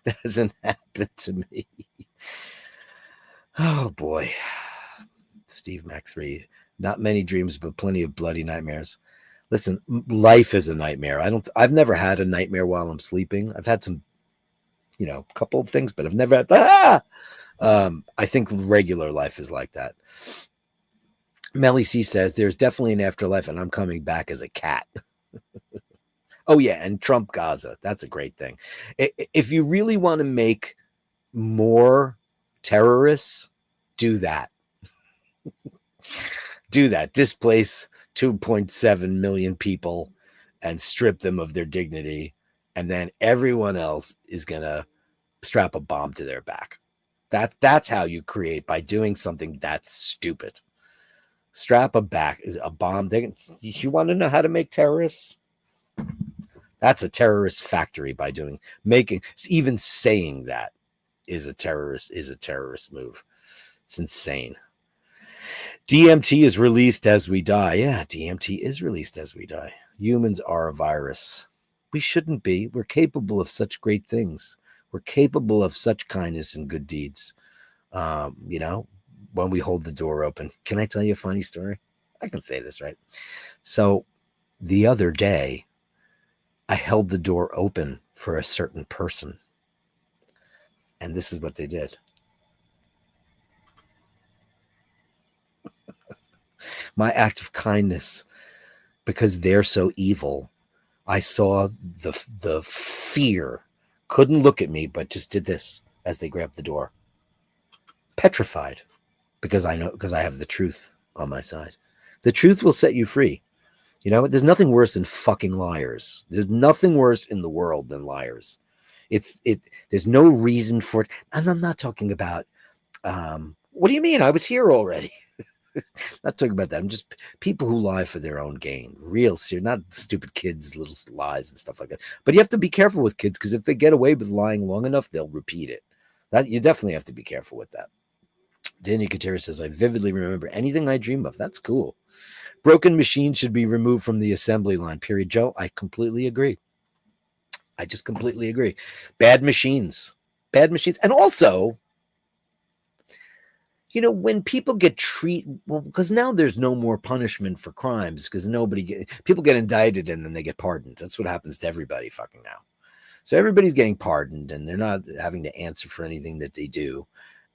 That hasn't happened to me. Oh, boy. Steve Mac 3. Not many dreams, but plenty of bloody nightmares. Listen, life is a nightmare. I've never had a nightmare while I'm sleeping. I've had some, couple of things, but I've never had, I think regular life is like that. Melly C says, there's definitely an afterlife, and I'm coming back as a cat. Oh, yeah, and Trump Gaza. That's a great thing. If you really want to make more terrorists, do that. Do that. Displace 2.7 million people and strip them of their dignity, and then everyone else is going to strap a bomb to their back. That's how you create, by doing something that's stupid. Strap a bomb. You want to know how to make terrorists? That's a terrorist factory. Even saying that is a terrorist move. It's insane. DMT is released as we die. Yeah, DMT is released as we die. Humans are a virus. We shouldn't be. We're capable of such great things. We're capable of such kindness and good deeds. When we hold the door open. Can I tell you a funny story? I can say this, right? So the other day, I held the door open for a certain person. And this is what they did. My act of kindness, because they're so evil, I saw the fear, couldn't look at me, but just did this as they grabbed the door. Petrified, because I have the truth on my side. The truth will set you free. There's nothing worse than fucking liars. There's nothing worse in the world than liars. There's no reason for it. And I'm not talking about, what do you mean? I was here already. Not talking about that. I'm just people who lie for their own gain. Real serious, not stupid kids, little lies and stuff like that. But you have to be careful with kids because if they get away with lying long enough, they'll repeat it. That you definitely have to be careful with that. Daniel Katera says, I vividly remember anything I dream of. That's cool. Broken machines should be removed from the assembly line, period. Joe, I completely agree. I just completely agree. Bad machines. Bad machines. And also, when people get well, because now there's no more punishment for crimes because people get indicted and then they get pardoned. That's what happens to everybody fucking now. So everybody's getting pardoned and they're not having to answer for anything that they do.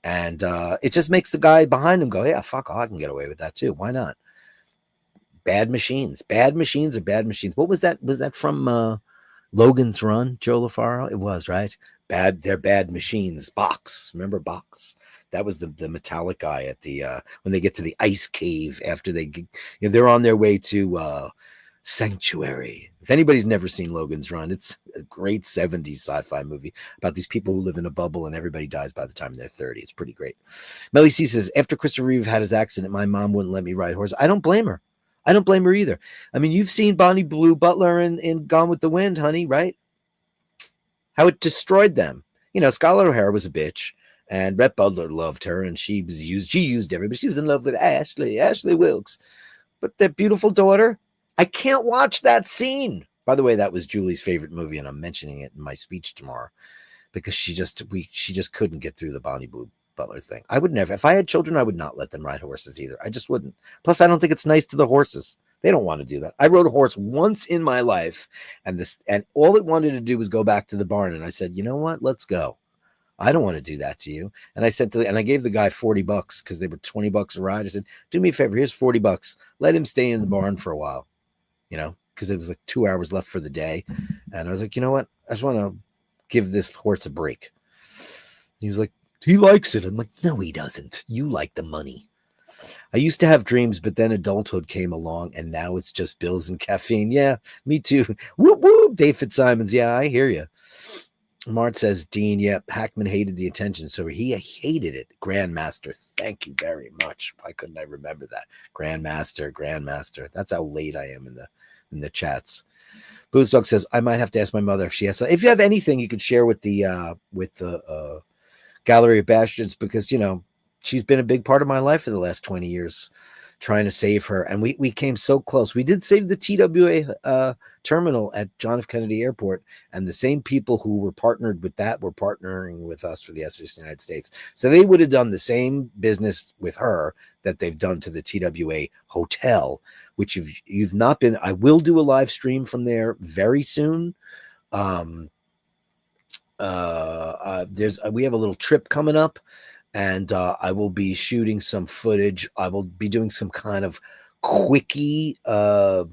And it just makes the guy behind them go, yeah, fuck, I can get away with that too. Why not? Bad machines. Bad machines are bad machines. What was that? Was that from Logan's Run, Joe LaFaro? It was, right? They're bad machines. Box. Remember Box? That was the metallic guy at the when they get to the ice cave after they're on their way to Sanctuary. If anybody's never seen Logan's Run, it's a great 70s sci-fi movie about these people who live in a bubble and everybody dies by the time they're 30. It's pretty great. Melly C says, after Christopher Reeve had his accident, my mom wouldn't let me ride horse. I don't blame her. I don't blame her either. I mean, you've seen Bonnie Blue Butler in Gone with the Wind, honey, right? How it destroyed them. Scarlett O'Hara was a bitch. And Rhett Butler loved her, and she used everybody. She was in love with Ashley Wilkes. But their beautiful daughter, I can't watch that scene. By the way, that was Julie's favorite movie, and I'm mentioning it in my speech tomorrow because she just couldn't get through the Bonnie Blue Butler thing. I would never. If I had children, I would not let them ride horses either. I just wouldn't. Plus, I don't think it's nice to the horses. They don't want to do that. I rode a horse once in my life, and all it wanted to do was go back to the barn. And I said, you know what? Let's go. I don't want to do that to you. And I said and I gave the guy $40 because they were $20 a ride. I said, do me a favor. Here's $40. Let him stay in the barn for a while, because it was like 2 hours left for the day. And I was like, you know what? I just want to give this horse a break. He was like, he likes it. I'm like, no, he doesn't. You like the money. I used to have dreams, but then adulthood came along and now it's just bills and caffeine. Yeah, me too. Whoop, whoop. Dave Fitzsimons. Yeah, I hear you. Mart says, Dean, yep, Hackman hated the attention, so he hated it. Grandmaster, thank you very much. Why couldn't I remember that? Grandmaster. That's how late I am in the chats. Booze Dog says, I might have to ask my mother if she has. If you have anything you could share with the Gallery of Bastards, because she's been a big part of my life for the last 20 years. Trying to save her, and we came so close. We did save the TWA terminal at John F. Kennedy Airport, and the same people who were partnered with that were partnering with us for the SS United States. So they would have done the same business with her that they've done to the TWA hotel, which if you've not been, I will do a live stream from there very soon. We have a little trip coming up. And I will be shooting some footage. I will be doing some kind of quickie walkabouts,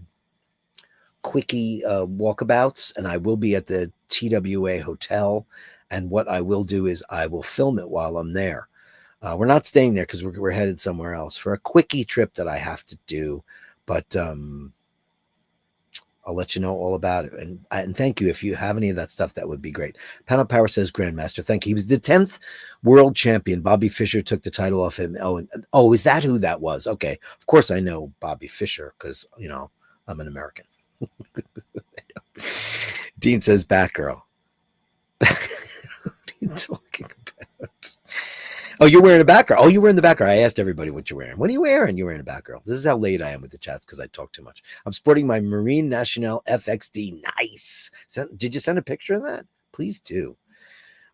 and I will be at the TWA hotel. And what I will do is I will film it while I'm there. We're not staying there because we're headed somewhere else for a quickie trip that I have to do. But I'll let you know all about it. And thank you. If you have any of that stuff, that would be great. Panel Power says, Grandmaster, thank you. He was the 10th world champion. Bobby Fischer took the title off him. Oh, is that who that was? Okay. Of course I know Bobby Fischer because, I'm an American. Dean says, Batgirl. What are you talking about? Oh, you're wearing a Batgirl. Oh, you're wearing the Batgirl. I asked everybody what you're wearing. What are you wearing? You're wearing a Batgirl. This is how late I am with the chats because I talk too much. I'm sporting my Marine Nationale FXD. Nice. Did you send a picture of that? Please do.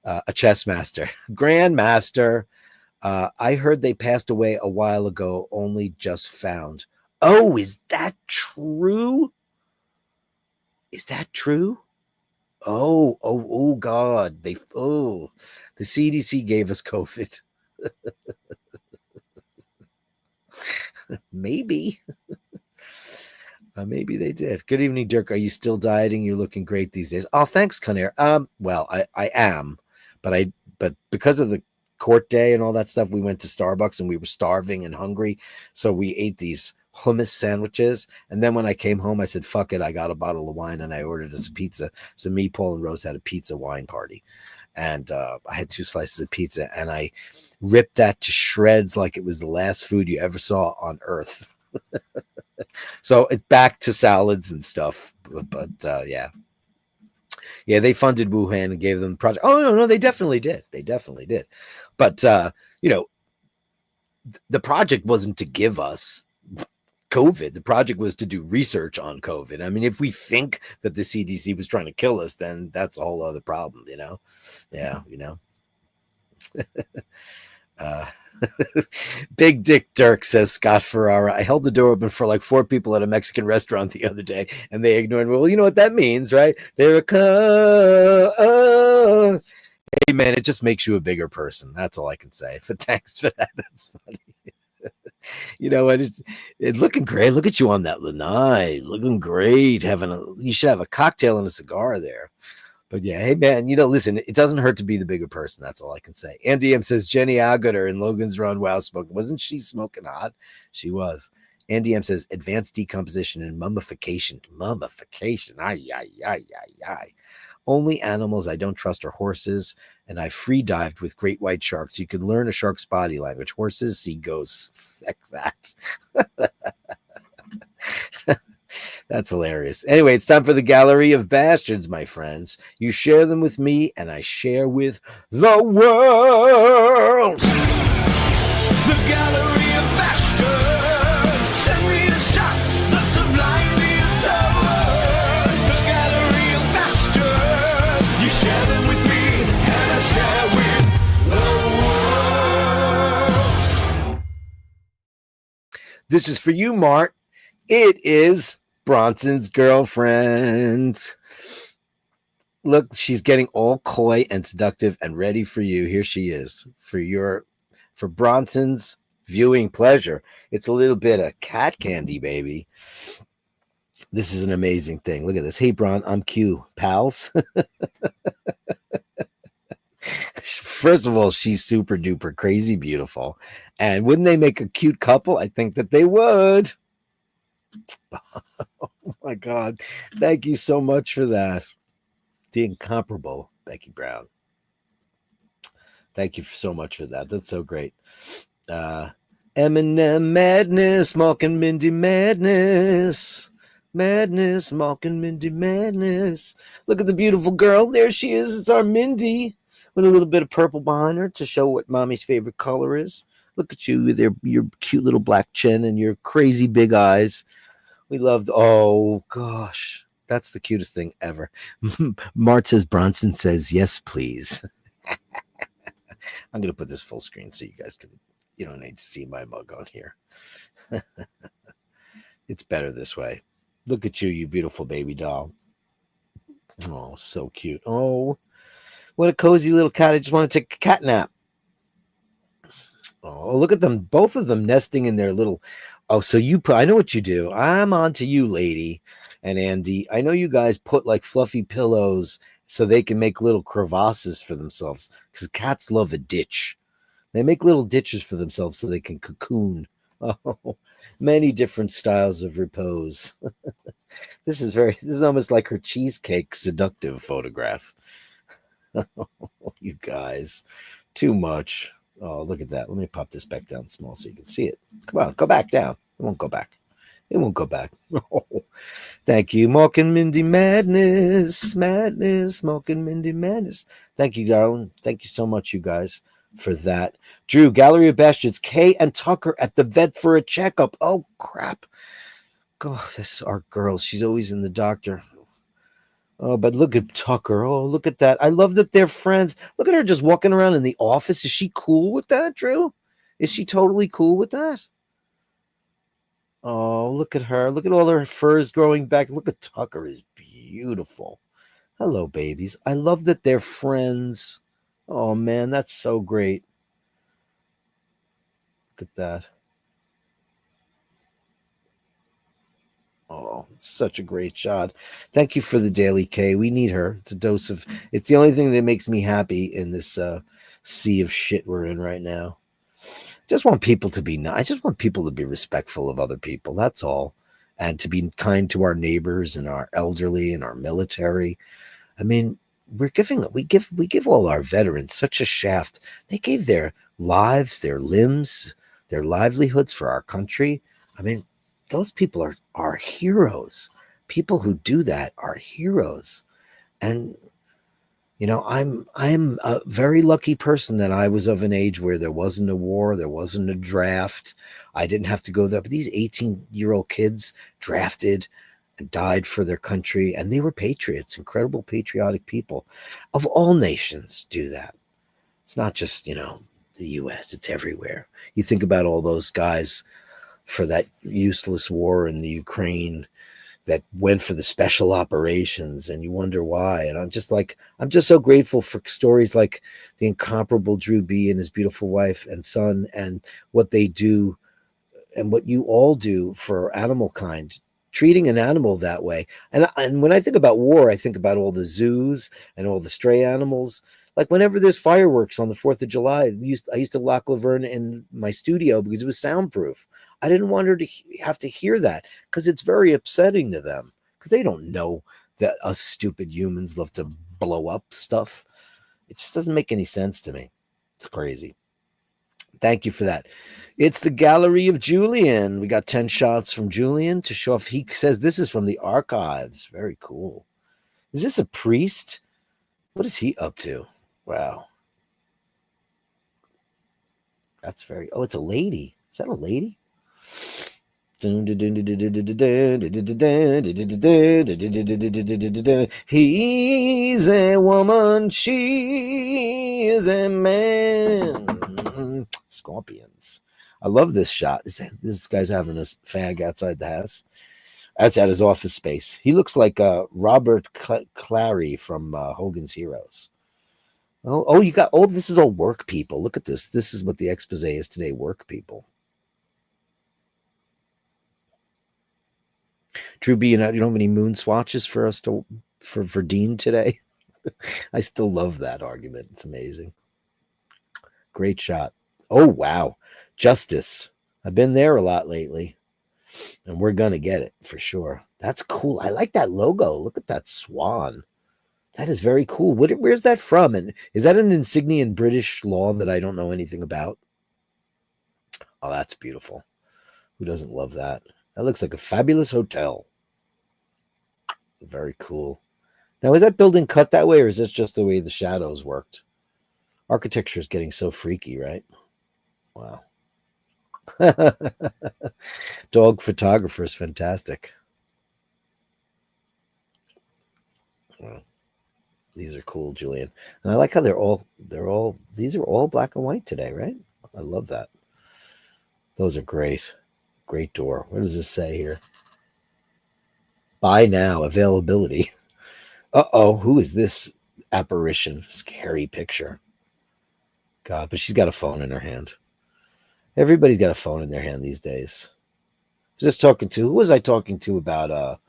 A chess master. Grandmaster. I heard they passed away a while ago, only just found. Oh, is that true? Is that true? Oh, God. The CDC gave us COVID. Maybe. Maybe they did. Good evening, Dirk. Are you still dieting? You're looking great these days. Oh, thanks, Conair. Well, I am, but because of the court day and all that stuff, we went to Starbucks and we were starving and hungry. So we ate these hummus sandwiches. And then when I came home, I said, fuck it. I got a bottle of wine and I ordered us a pizza. So me, Paul, and Rose had a pizza wine party. And I had 2 slices of pizza. And ripped that to shreds like it was the last food you ever saw on Earth. So it's back to salads and stuff. But yeah. Yeah, they funded Wuhan and gave them the project. Oh, no, they definitely did. They definitely did. But, you know, the project wasn't to give us COVID. The project was to do research on COVID. I mean, if we think that the CDC was trying to kill us, then that's a whole other problem, you know? Yeah, you know. Big Dick Dirk, says Scott Ferrara. I held the door open for like 4 people at a Mexican restaurant the other day, and they ignored me. Well, you know what that means, right? They're hey, man, it just makes you a bigger person. That's all I can say. But thanks for that. That's funny. You know what? It's looking great. Look at you on that lanai. Looking great. You should have a cocktail and a cigar there. But yeah, hey man, you know, listen, it doesn't hurt to be the bigger person. That's all I can say. Andy M says Jenny Agutter in Logan's Run. Wow, smoking. Wasn't she smoking hot? She was. Andy M says advanced decomposition and mummification. Mummification. Ay, ay, ay, ay, ay. Only animals I don't trust are horses, and I free dived with great white sharks. You can learn a shark's body language. Horses see ghosts. Heck that. That's hilarious. Anyway, it's time for the Gallery of Bastards, my friends. You share them with me, and I share with the world. The Gallery of Bastards. Send me the shots, the sublime beings of the Gallery of Bastards. You share them with me, and I share with the world. This is for you, Mart. It is Bronson's girlfriend. Look, she's getting all coy and seductive and ready for you. Here she is for Bronson's viewing pleasure. It's a little bit of cat candy, baby. This is an amazing thing. Look at this. Hey, Bron, I'm Q. Pals. First of all, she's super duper crazy beautiful. And wouldn't they make a cute couple? I think that they would. Oh my God. Thank you so much for that. The incomparable Becky Brown. Thank you so much for that. That's so great. Eminem madness, Malk and Mindy madness. Madness, Malk and Mindy madness. Look at the beautiful girl. There she is. It's our Mindy with a little bit of purple behind her to show what mommy's favorite color is. Look at you with your cute little black chin and your crazy big eyes. We loved, oh gosh, that's the cutest thing ever. Mart says, Bronson says, yes, please. I'm going to put this full screen so you guys you don't need to see my mug on here. It's better this way. Look at you, you beautiful baby doll. Oh, so cute. Oh, what a cozy little cat. I just want to take a cat nap. Oh, look at them. Both of them nesting in their little... Oh, so I know what you do. I'm on to you, lady and Andy. I know you guys put like fluffy pillows so they can make little crevasses for themselves because cats love a ditch. They make little ditches for themselves so they can cocoon. Oh, many different styles of repose. This is almost like her cheesecake seductive photograph. You guys, too much. Oh, look at that. Let me pop this back down small so you can see it. Come on, go back down. It won't go back. It won't go back. Oh, thank you, Malk and Mindy madness. Madness, Malk and Mindy madness. Thank you, darling. Thank you so much, you guys, for that. Drew, Gallery of Bastards, Kay and Tucker at the vet for a checkup. Oh, crap. God, this is our girl. She's always in the doctor. Oh, but look at Tucker. Oh, look at that. I love that they're friends. Look at her just walking around in the office. Is she cool with that, Drew? Is she totally cool with that? Oh, look at her. Look at all her furs growing back. Look at Tucker is beautiful. Hello, babies. I love that they're friends. Oh, man, that's so great. Look at that. Oh, such a great shot. Thank you for the daily K. We need her. It's a dose of, it's the only thing that makes me happy in this sea of shit we're in right now. I just want people to be nice. I just want people to be respectful of other people. That's all. And to be kind to our neighbors and our elderly and our military. I mean, we give all our veterans such a shaft. They gave their lives, their limbs, their livelihoods for our country. I mean, those people are heroes. People who do that are heroes. And I'm a very lucky person that I was of an age where there wasn't a war, there wasn't a draft. I didn't have to go there. But these 18-year-old kids drafted and died for their country, and they were patriots, incredible patriotic people. Of all nations do that. It's not just, the US, it's everywhere. You think about all those guys for that useless war in the Ukraine that went for the special operations, and you wonder why. And I'm just so grateful for stories like the incomparable Drew B and his beautiful wife and son, and what they do and what you all do for animal kind, treating an animal that way. And when I think about war, I think about all the zoos and all the stray animals. Like whenever there's fireworks on the 4th of July, I used to lock Laverne in my studio because it was soundproof. I didn't want her to have to hear that, because it's very upsetting to them, because they don't know that us stupid humans love to blow up stuff. It just doesn't make any sense to me. It's crazy. Thank you for that. It's the Gallery of Julian. We got 10 shots from Julian to show off. He says this is from the archives. Very cool. Is this a priest? What is he up to? Wow. That's very. Oh, it's a lady. Is that a lady? He's a woman, she is a man. Scorpions. I love this shot. This guy's having a fag outside the house. That's at his office space. He looks like Robert Clary from Hogan's Heroes. Oh, you got. Oh, this is all work people. Look at this. This is what the expose is today. Work people. Drew B, you don't have any moon swatches for us for Dean today? I still love that argument. It's amazing. Great shot. Oh wow, Justice. I've been there a lot lately, and we're gonna get it for sure. That's cool. I like that logo. Look at that swan. That is very cool. Where's that from? And is that an insignia in British law that I don't know anything about? Oh, that's beautiful. Who doesn't love that? That looks like a fabulous hotel. Very cool. Now, is that building cut that way, or is this just the way the shadows worked? Architecture is getting so freaky, right? Wow. Dog photographer is fantastic. Wow. These are cool, Julian. And I like how these are all black and white today, right? I love that. Those are great. Great door. What does this say here? Buy now, availability. Uh-oh, who is this apparition? Scary picture. God, but she's got a phone in her hand. Everybody's got a phone in their hand these days. I was just talking to, who was I talking to about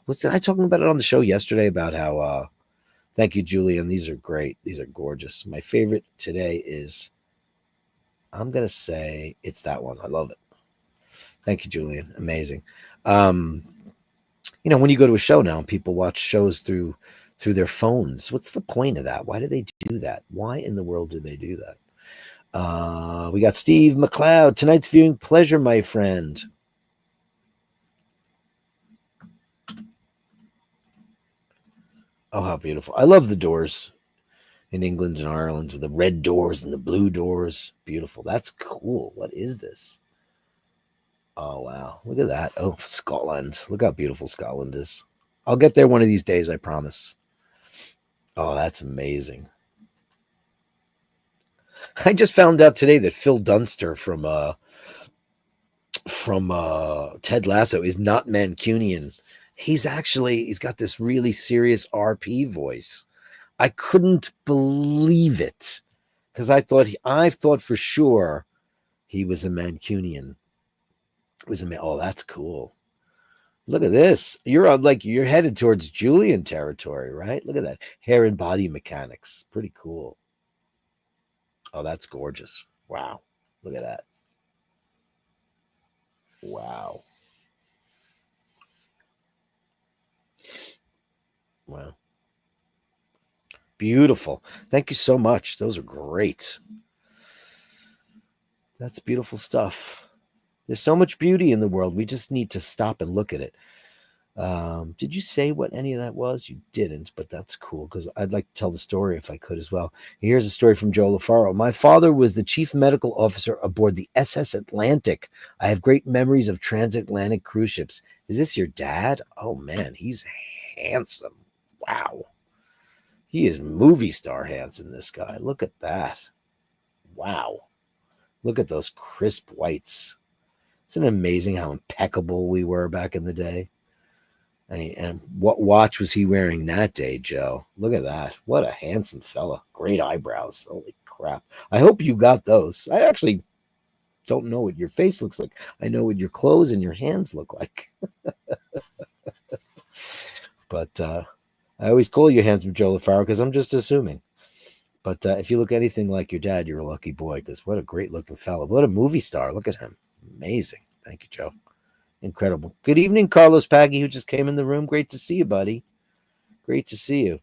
was I talking about it on the show yesterday about how thank you, Julian. These are great. These are gorgeous. My favorite today is, I'm gonna say it's that one. I love it. Thank you, Julian. Amazing. Um, when you go to a show now and people watch shows through their phones, what's the point of that? Why do they do that? Why in the world do they do that? We got Steve McLeod. Tonight's viewing pleasure, my friend. Oh, how beautiful. I love the doors in England and Ireland with the red doors and the blue doors. Beautiful. That's cool. What is this? Oh, wow. Look at that. Oh, Scotland. Look how beautiful Scotland is. I'll get there one of these days, I promise. Oh, that's amazing. I just found out today that Phil Dunster from Ted Lasso is not Mancunian. He's got this really serious RP voice. I couldn't believe it, because I thought for sure he was a Mancunian. Oh, that's cool. Look at this. You're headed towards Julian territory, right? Look at that. Hair and body mechanics. Pretty cool. Oh, that's gorgeous. Wow. Look at that. Wow. Wow. Beautiful. Thank you so much. Those are great. That's beautiful stuff. There's so much beauty in the world. We just need to stop and look at it. Did you say what any of that was? You didn't, but that's cool because I'd like to tell the story if I could as well. Here's a story from Joe LaFaro. My father was the chief medical officer aboard the SS Atlantic. I have great memories of transatlantic cruise ships. Is this your dad? Oh man, he's handsome. Wow. He is movie star handsome, this guy. Look at that. Wow. Look at those crisp whites. Isn't it amazing how impeccable we were back in the day? And what watch was he wearing that day, Joe? Look at that. What a handsome fella. Great eyebrows. Holy crap. I hope you got those. I actually don't know what your face looks like. I know what your clothes and your hands look like. But I always call you handsome Joe LaFaro because I'm just assuming. But if you look anything like your dad, you're a lucky boy because what a great looking fella. What a movie star. Look at him. Amazing. Thank you, Joe. Incredible. Good evening, Carlos Paggi, who just came in the room. Great to see you, buddy. Great to see you.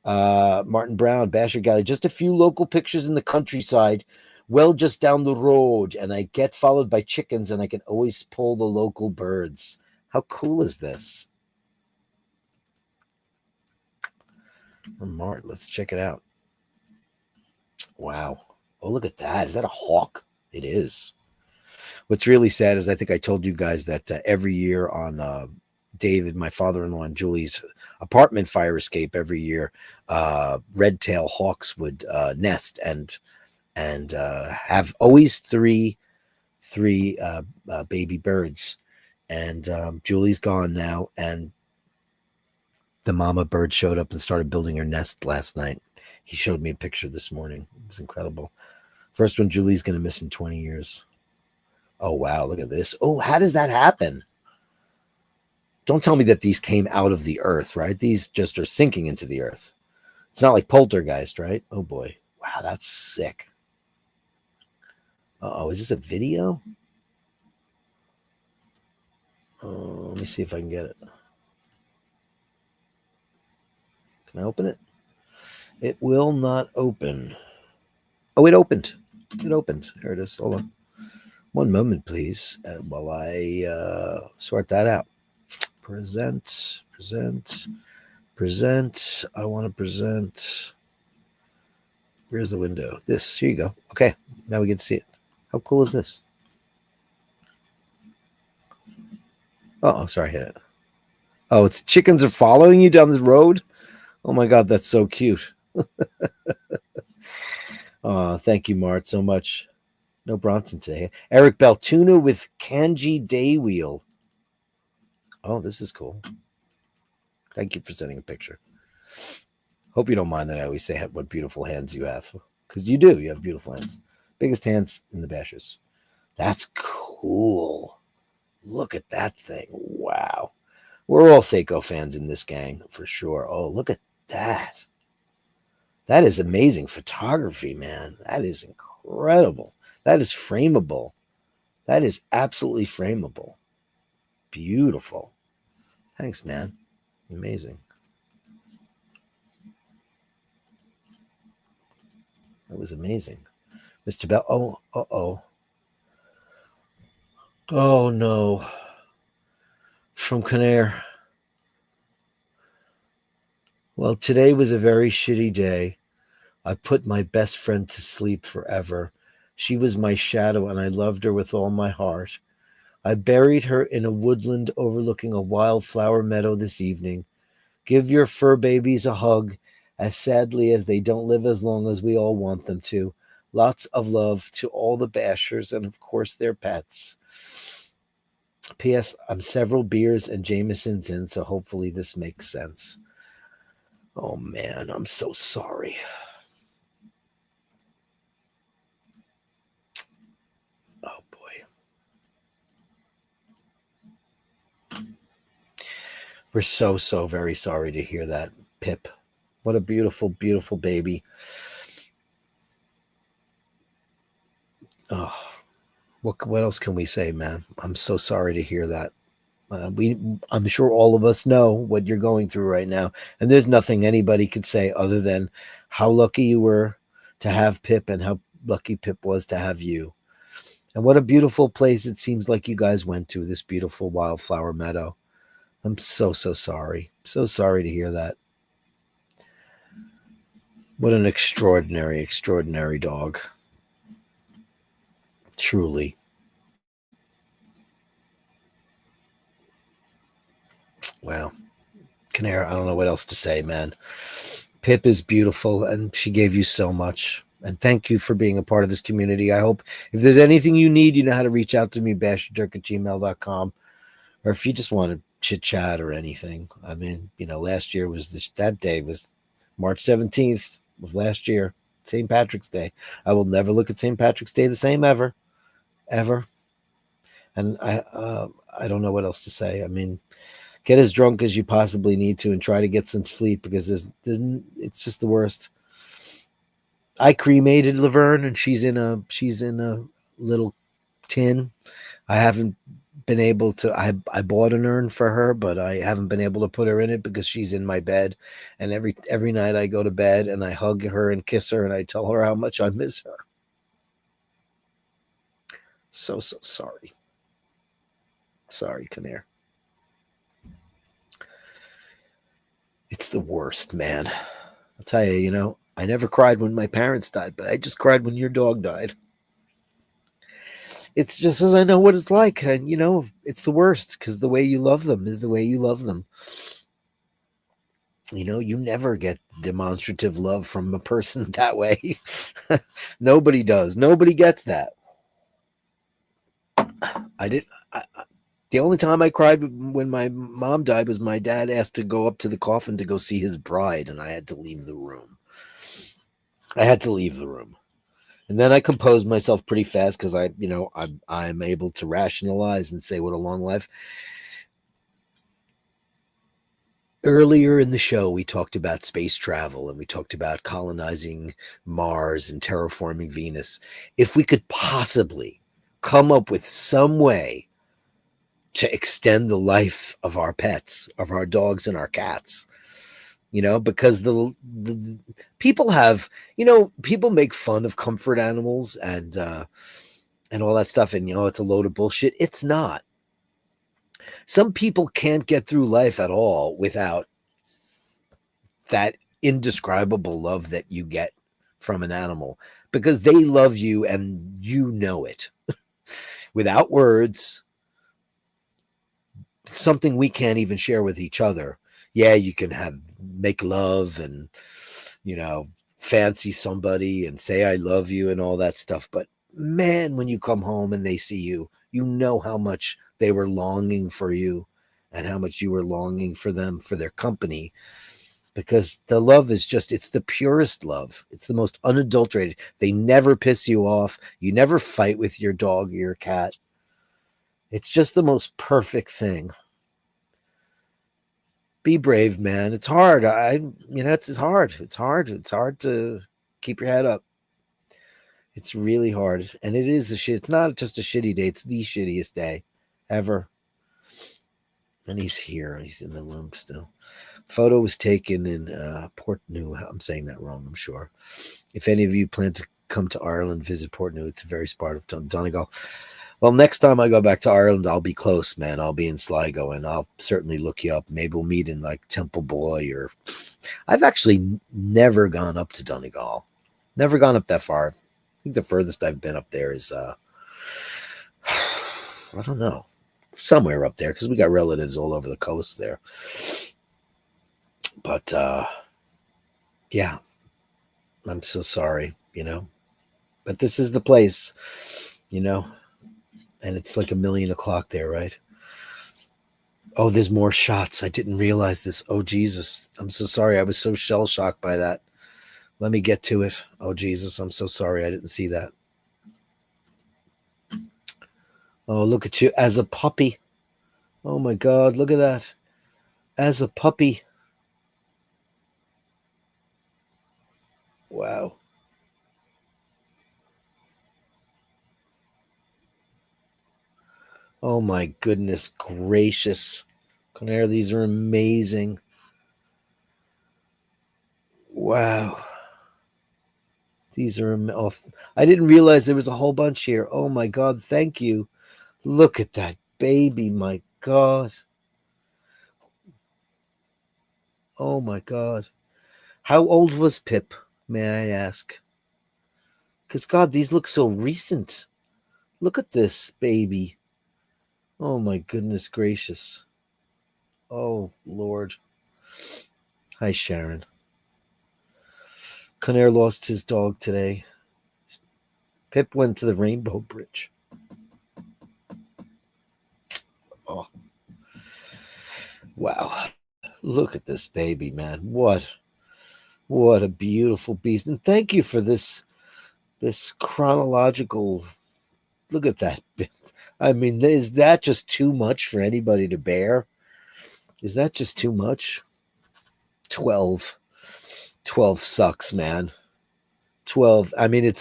Martin Brown, Basher Gallery. Just a few local pictures in the countryside. Well, just down the road. And I get followed by chickens, and I can always pull the local birds. How cool is this? Mart, let's check it out. Wow. Oh, look at that. Is that a hawk? It is. What's really sad is I think I told you guys that every year on David, my father-in-law, and Julie's apartment fire escape every year, red-tailed hawks would nest and have always three baby birds. And Julie's gone now, and the mama bird showed up and started building her nest last night. He showed me a picture this morning. It was incredible. First one Julie's going to miss in 20 years. Oh, wow. Look at this. Oh, how does that happen? Don't tell me that these came out of the earth, right? These just are sinking into the earth. It's not like Poltergeist, right? Oh, boy. Wow, that's sick. Oh, is this a video? Oh, let me see if I can get it. Can I open it? It will not open. Oh, it opened. It opened. There it is. Hold on. One moment, please, while I sort that out. Present. I want to present. Where's the window? This. Here you go. Okay. Now we can see it. How cool is this? Oh, sorry. I hit it. Oh, it's chickens are following you down the road? Oh, my God. That's so cute. Oh, thank you, Mart, so much. No Bronson today. Eric Beltuna with Kanji Day Wheel. Oh, this is cool. Thank you for sending a picture. Hope you don't mind that I always say what beautiful hands you have. Because you do. You have beautiful hands. Biggest hands in the Bashers. That's cool. Look at that thing. Wow. We're all Seiko fans in this gang for sure. Oh, look at that. That is amazing photography, man. That is incredible. That is frameable. That is absolutely frameable. Beautiful. Thanks, man. Amazing. That was amazing. Mr. Bell. Oh, uh-oh. Oh, no. From Conair. Well, today was a very shitty day. I put my best friend to sleep forever. She was my shadow, and I loved her with all my heart. I buried her in a woodland overlooking a wildflower meadow this evening. Give your fur babies a hug, as sadly as they don't live as long as we all want them to. Lots of love to all the Bashers and, of course, their pets. P.S. I'm several beers and Jameson's in, so hopefully this makes sense. Oh, man, I'm so sorry. Oh, boy. We're so very sorry to hear that, Pip. What a beautiful, beautiful baby. Oh, what else can we say, man? I'm so sorry to hear that. I'm sure all of us know what you're going through right now, and there's nothing anybody could say other than how lucky you were to have Pip and how lucky Pip was to have you. And what a beautiful place it seems like you guys went to, this beautiful wildflower meadow. I'm so sorry. So sorry to hear that. What an extraordinary dog. Truly. Wow. Canara, I don't know what else to say, man. Pip is beautiful and she gave you so much. And thank you for being a part of this community. I hope if there's anything you need, you know how to reach out to me, basherdirk@gmail.com. Or if you just want to chit chat or anything. I mean, last year was that day was March 17th of last year, St. Patrick's Day. I will never look at St. Patrick's Day the same ever, ever. And I don't know what else to say. I mean, get as drunk as you possibly need to and try to get some sleep because it's just the worst. I cremated Laverne and she's in a little tin. I haven't been able to I bought an urn for her, but I haven't been able to put her in it because she's in my bed. And every night I go to bed and I hug her and kiss her and I tell her how much I miss her. So sorry. Sorry, Canaire. It's the worst, man. I'll tell you, I never cried when my parents died, but I just cried when your dog died. It's just as I know what it's like. And, it's the worst because the way you love them is the way you love them. You never get demonstrative love from a person that way. Nobody does. Nobody gets that. I did. The only time I cried when my mom died was my dad asked to go up to the coffin to go see his bride, and I had to leave the room. And then I composed myself pretty fast because I'm able to rationalize and say what a long life. Earlier in the show, we talked about space travel and we talked about colonizing Mars and terraforming Venus. If we could possibly come up with some way to extend the life of our pets, of our dogs and our cats, because the people have, people make fun of comfort animals and all that stuff, and it's a load of bullshit. It's not. Some people can't get through life at all without that indescribable love that you get from an animal because they love you and you know it without words. Something we can't even share with each other. Yeah, you can make love and fancy somebody and say I love you and all that stuff, but man, when you come home and they see you, you know how much they were longing for you and how much you were longing for them, for their company, because the love is it's the purest love. It's the most unadulterated. They never piss you off. You never fight with your dog or your cat. It's just the most perfect thing. Be brave, man. It's hard. It's hard. It's hard. It's hard to keep your head up. It's really hard. And it is a shit. It's not just a shitty day. It's the shittiest day ever. And he's here. He's in the room still. Photo was taken in Port New. I'm saying that wrong, I'm sure. If any of you plan to come to Ireland, visit Port New. It's a very part of Donegal. Well, next time I go back to Ireland, I'll be close, man. I'll be in Sligo, and I'll certainly look you up. Maybe we'll meet in like Temple Boy, or I've actually never gone up to Donegal. Never gone up that far. I think the furthest I've been up there is I don't know, somewhere up there because we got relatives all over the coast there. But yeah, I'm so sorry, but this is the place, and it's like 1,000,000 there, right? Oh, there's more shots. I didn't realize this. Oh, Jesus. I'm so sorry. I was so shell-shocked by that. Let me get to it. Oh, Jesus. I'm so sorry. I didn't see that. Oh, look at you as a puppy. Oh, my God. Look at that. As a puppy. Wow. Oh my goodness gracious. Conair, these are amazing. Wow. These are I didn't realize there was a whole bunch here. Oh my God, thank you. Look at that baby, my God. Oh my God. How old was Pip, may I ask? Because, God, these look so recent. Look at this baby. Oh my goodness gracious. Oh, Lord. Hi, Sharon. Conair lost his dog today. Pip went to the Rainbow Bridge. Oh, wow. Look at this baby, man. What a beautiful beast. And thank you for this chronological look at that. I mean, is that just too much for anybody to bear? Is that just too much? 12. 12 sucks, man. 12. I mean,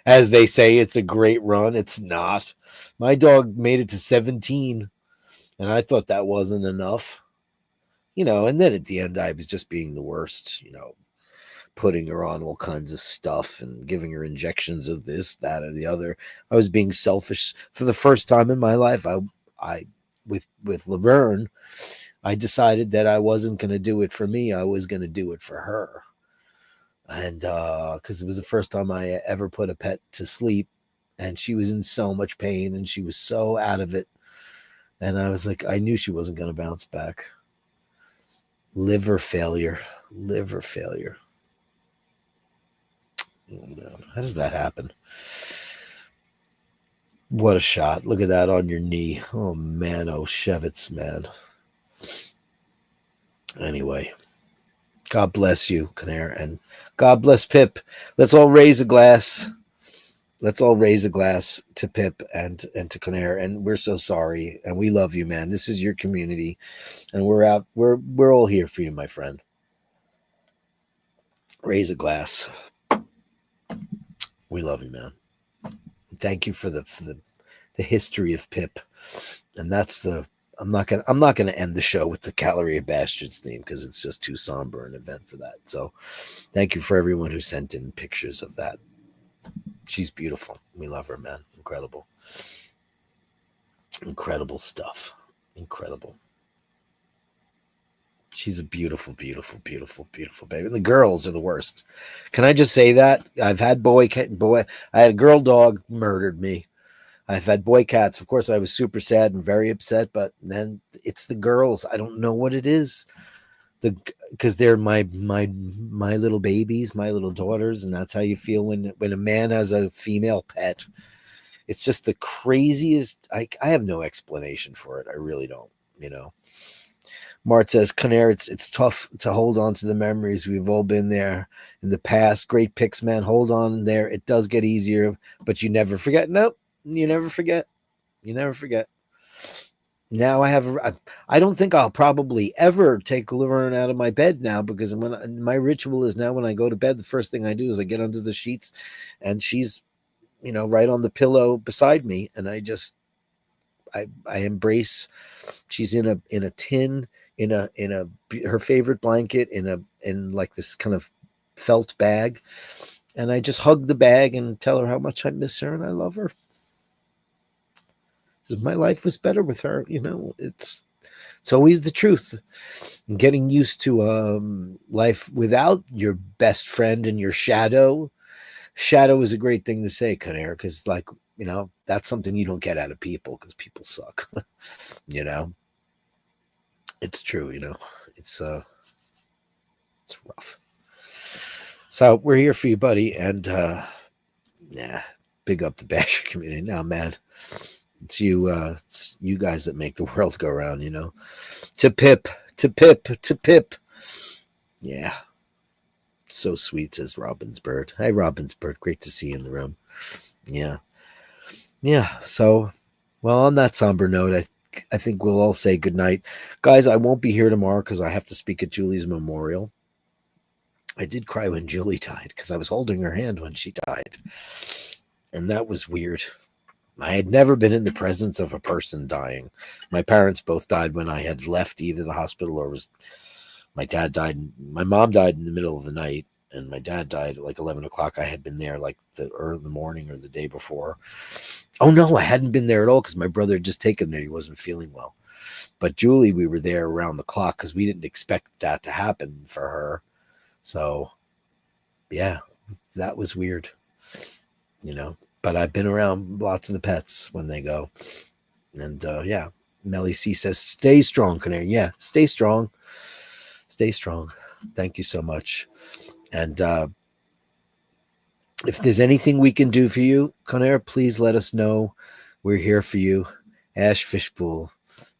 as they say, it's a great run. It's not. My dog made it to 17, and I thought that wasn't enough. And then at the end, I was just being the worst, putting her on all kinds of stuff and giving her injections of this, that, or the other. I was being selfish for the first time in my life. I with Laverne, I decided that I wasn't going to do it for me. I was going to do it for her. And because it was the first time I ever put a pet to sleep, and she was in so much pain and she was so out of it. And I was like, I knew she wasn't going to bounce back. Liver failure. Liver failure. Oh, man. How does that happen? What a shot. Look at that on your knee. Oh, man. Oh, Shevitz, man. Anyway, God bless you, Conair, and God bless Pip. Let's all raise a glass. Let's all raise a glass to Pip and to Conair. And we're so sorry. And we love you, man. This is your community. And we're out. We're all here for you, my friend. Raise a glass. We love you, man. Thank you for the history of Pip. And that's I'm not gonna end the show with the Gallery of Bastards theme because it's just too somber an event for that. So thank you for everyone who sent in pictures of that. She's beautiful. We love her, man. Incredible. Incredible stuff. Incredible. She's a beautiful, beautiful, beautiful, beautiful baby. And the girls are the worst. Can I just say that? I've had boy. I had a girl dog murdered me. I've had boy cats. Of course, I was super sad and very upset. But then it's the girls. I don't know what it is. Because they're my little babies, my little daughters, and that's how you feel when a man has a female pet. It's just the craziest. I have no explanation for it. I really don't. Mart says, Conair, it's tough to hold on to the memories. We've all been there in the past. Great pics, man. Hold on there. It does get easier, but you never forget. Nope, you never forget. You never forget. Now I don't think I'll probably ever take Laverne out of my bed now, because my ritual is now when I go to bed, the first thing I do is I get under the sheets and she's, right on the pillow beside me. And I embrace, she's in a tin, her favorite blanket in like this kind of felt bag. And I just hug the bag and tell her how much I miss her and I love her. My life was better with her. It's always the truth. Getting used to life without your best friend and your shadow. Shadow is a great thing to say, Conair, because that's something you don't get out of people, because people suck. It's true. It's rough. So we're here for you, buddy, and big up the Basher community. Now, man. It's you guys that make the world go round, To Pip. Yeah. So sweet, says Robin's Bird. Hi, Robin's Bird. Great to see you in the room. Yeah. Yeah. So, well, on that somber note, I think we'll all say goodnight. Guys, I won't be here tomorrow because I have to speak at Julie's memorial. I did cry when Julie died because I was holding her hand when she died. And that was weird. I had never been in the presence of a person dying. My parents both died when I had left either the hospital or was my dad died. My mom died in the middle of the night, and my dad died at like 11 o'clock. I had been there like the early morning or the day before. Oh no, I hadn't been there at all because my brother had just taken there. He wasn't feeling well. But Julie, we were there around the clock because we didn't expect that to happen for her. So yeah, that was weird, you know. But I've been around lots of the pets when they go. And yeah, Melly C says, stay strong, Canary. Yeah, stay strong. Stay strong. Thank you so much. And if there's anything we can do for you, Conair, please let us know. We're here for you. Ash Fishbowl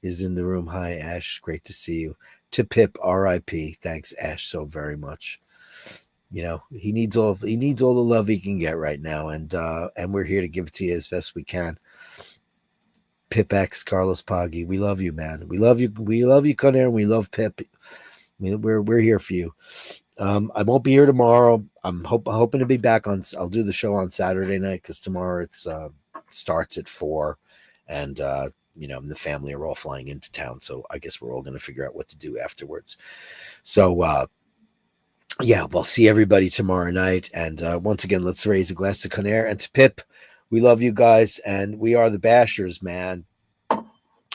is in the room. Hi, Ash. Great to see you. To Pip, R.I.P. Thanks, Ash, so very much. You know, he needs all the love he can get right now, and we're here to give it to you as best we can. Pip X, Carlos Poggi, we love you, man. We love you, Conair, and we love Pip. We're here for you. I won't be here tomorrow. I'm hoping to be back on. I'll do the show on Saturday night because tomorrow it's starts at 4, and you know, the family are all flying into town, so I guess we're all going to figure out what to do afterwards. So yeah, we'll see everybody tomorrow night. And once again, let's raise a glass to Conair and to Pip. We love you guys, and we are the Bashers, man.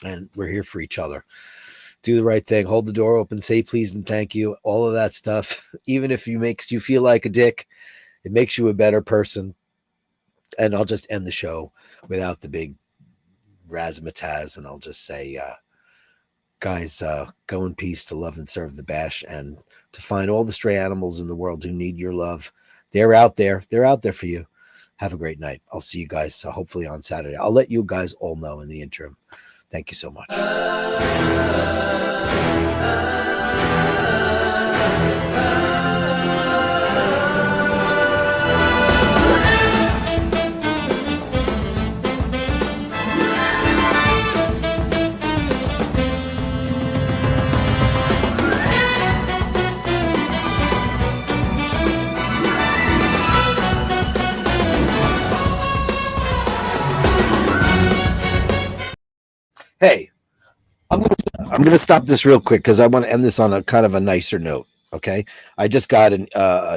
And we're here for each other. Do the right thing. Hold the door open. Say please and thank you. All of that stuff. Even if it makes you feel like a dick, it makes you a better person. And I'll just end the show without the big razzmatazz, and I'll just say, guys, go in peace to love and serve the Bash, and to find all the stray animals in the world who need your love. They're out there. They're out there for you. Have a great night. I'll see you guys hopefully on Saturday. I'll let you guys all know in the interim. Thank you so much. Hey, I'm gonna stop this real quick because I want to end this on a kind of a nicer note. Okay, I just got an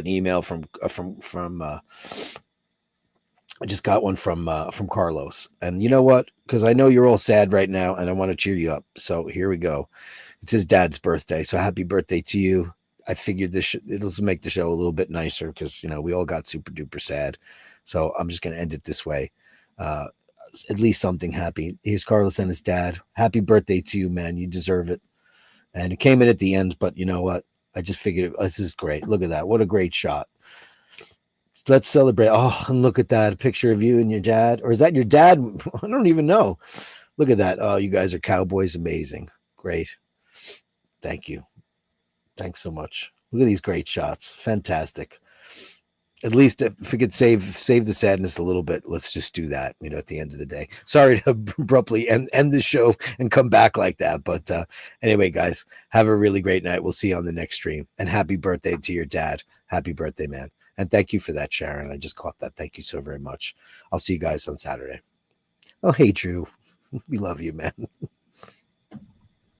email from I just got one from Carlos, and you know what? Because I know you're all sad right now, and I want to cheer you up. So here we go. It's his dad's birthday, so happy birthday to you. I figured this it'll make the show a little bit nicer because you know we all got super duper sad. So I'm just gonna end it this way. At least something happy. Here's Carlos and his dad. Happy birthday to you, man. You deserve it. And it came in at the end, but you know what? I just figured this is great. Look at that. What a great shot. Let's celebrate. Oh, and look at that. A picture of you and your dad. Or is that your dad? I don't even know. Look at that. Oh, you guys are cowboys. Amazing. Great. Thank you. Thanks so much. Look at these great shots. Fantastic. At least if we could save the sadness a little bit, let's just do that, you know, at the end of the day. Sorry to abruptly end the show and come back like that. But anyway, guys, have a really great night. We'll see you on the next stream. And happy birthday to your dad. Happy birthday, man. And thank you for that, Sharon. I just caught that. Thank you so very much. I'll see you guys on Saturday. Oh, hey, Drew. We love you, man.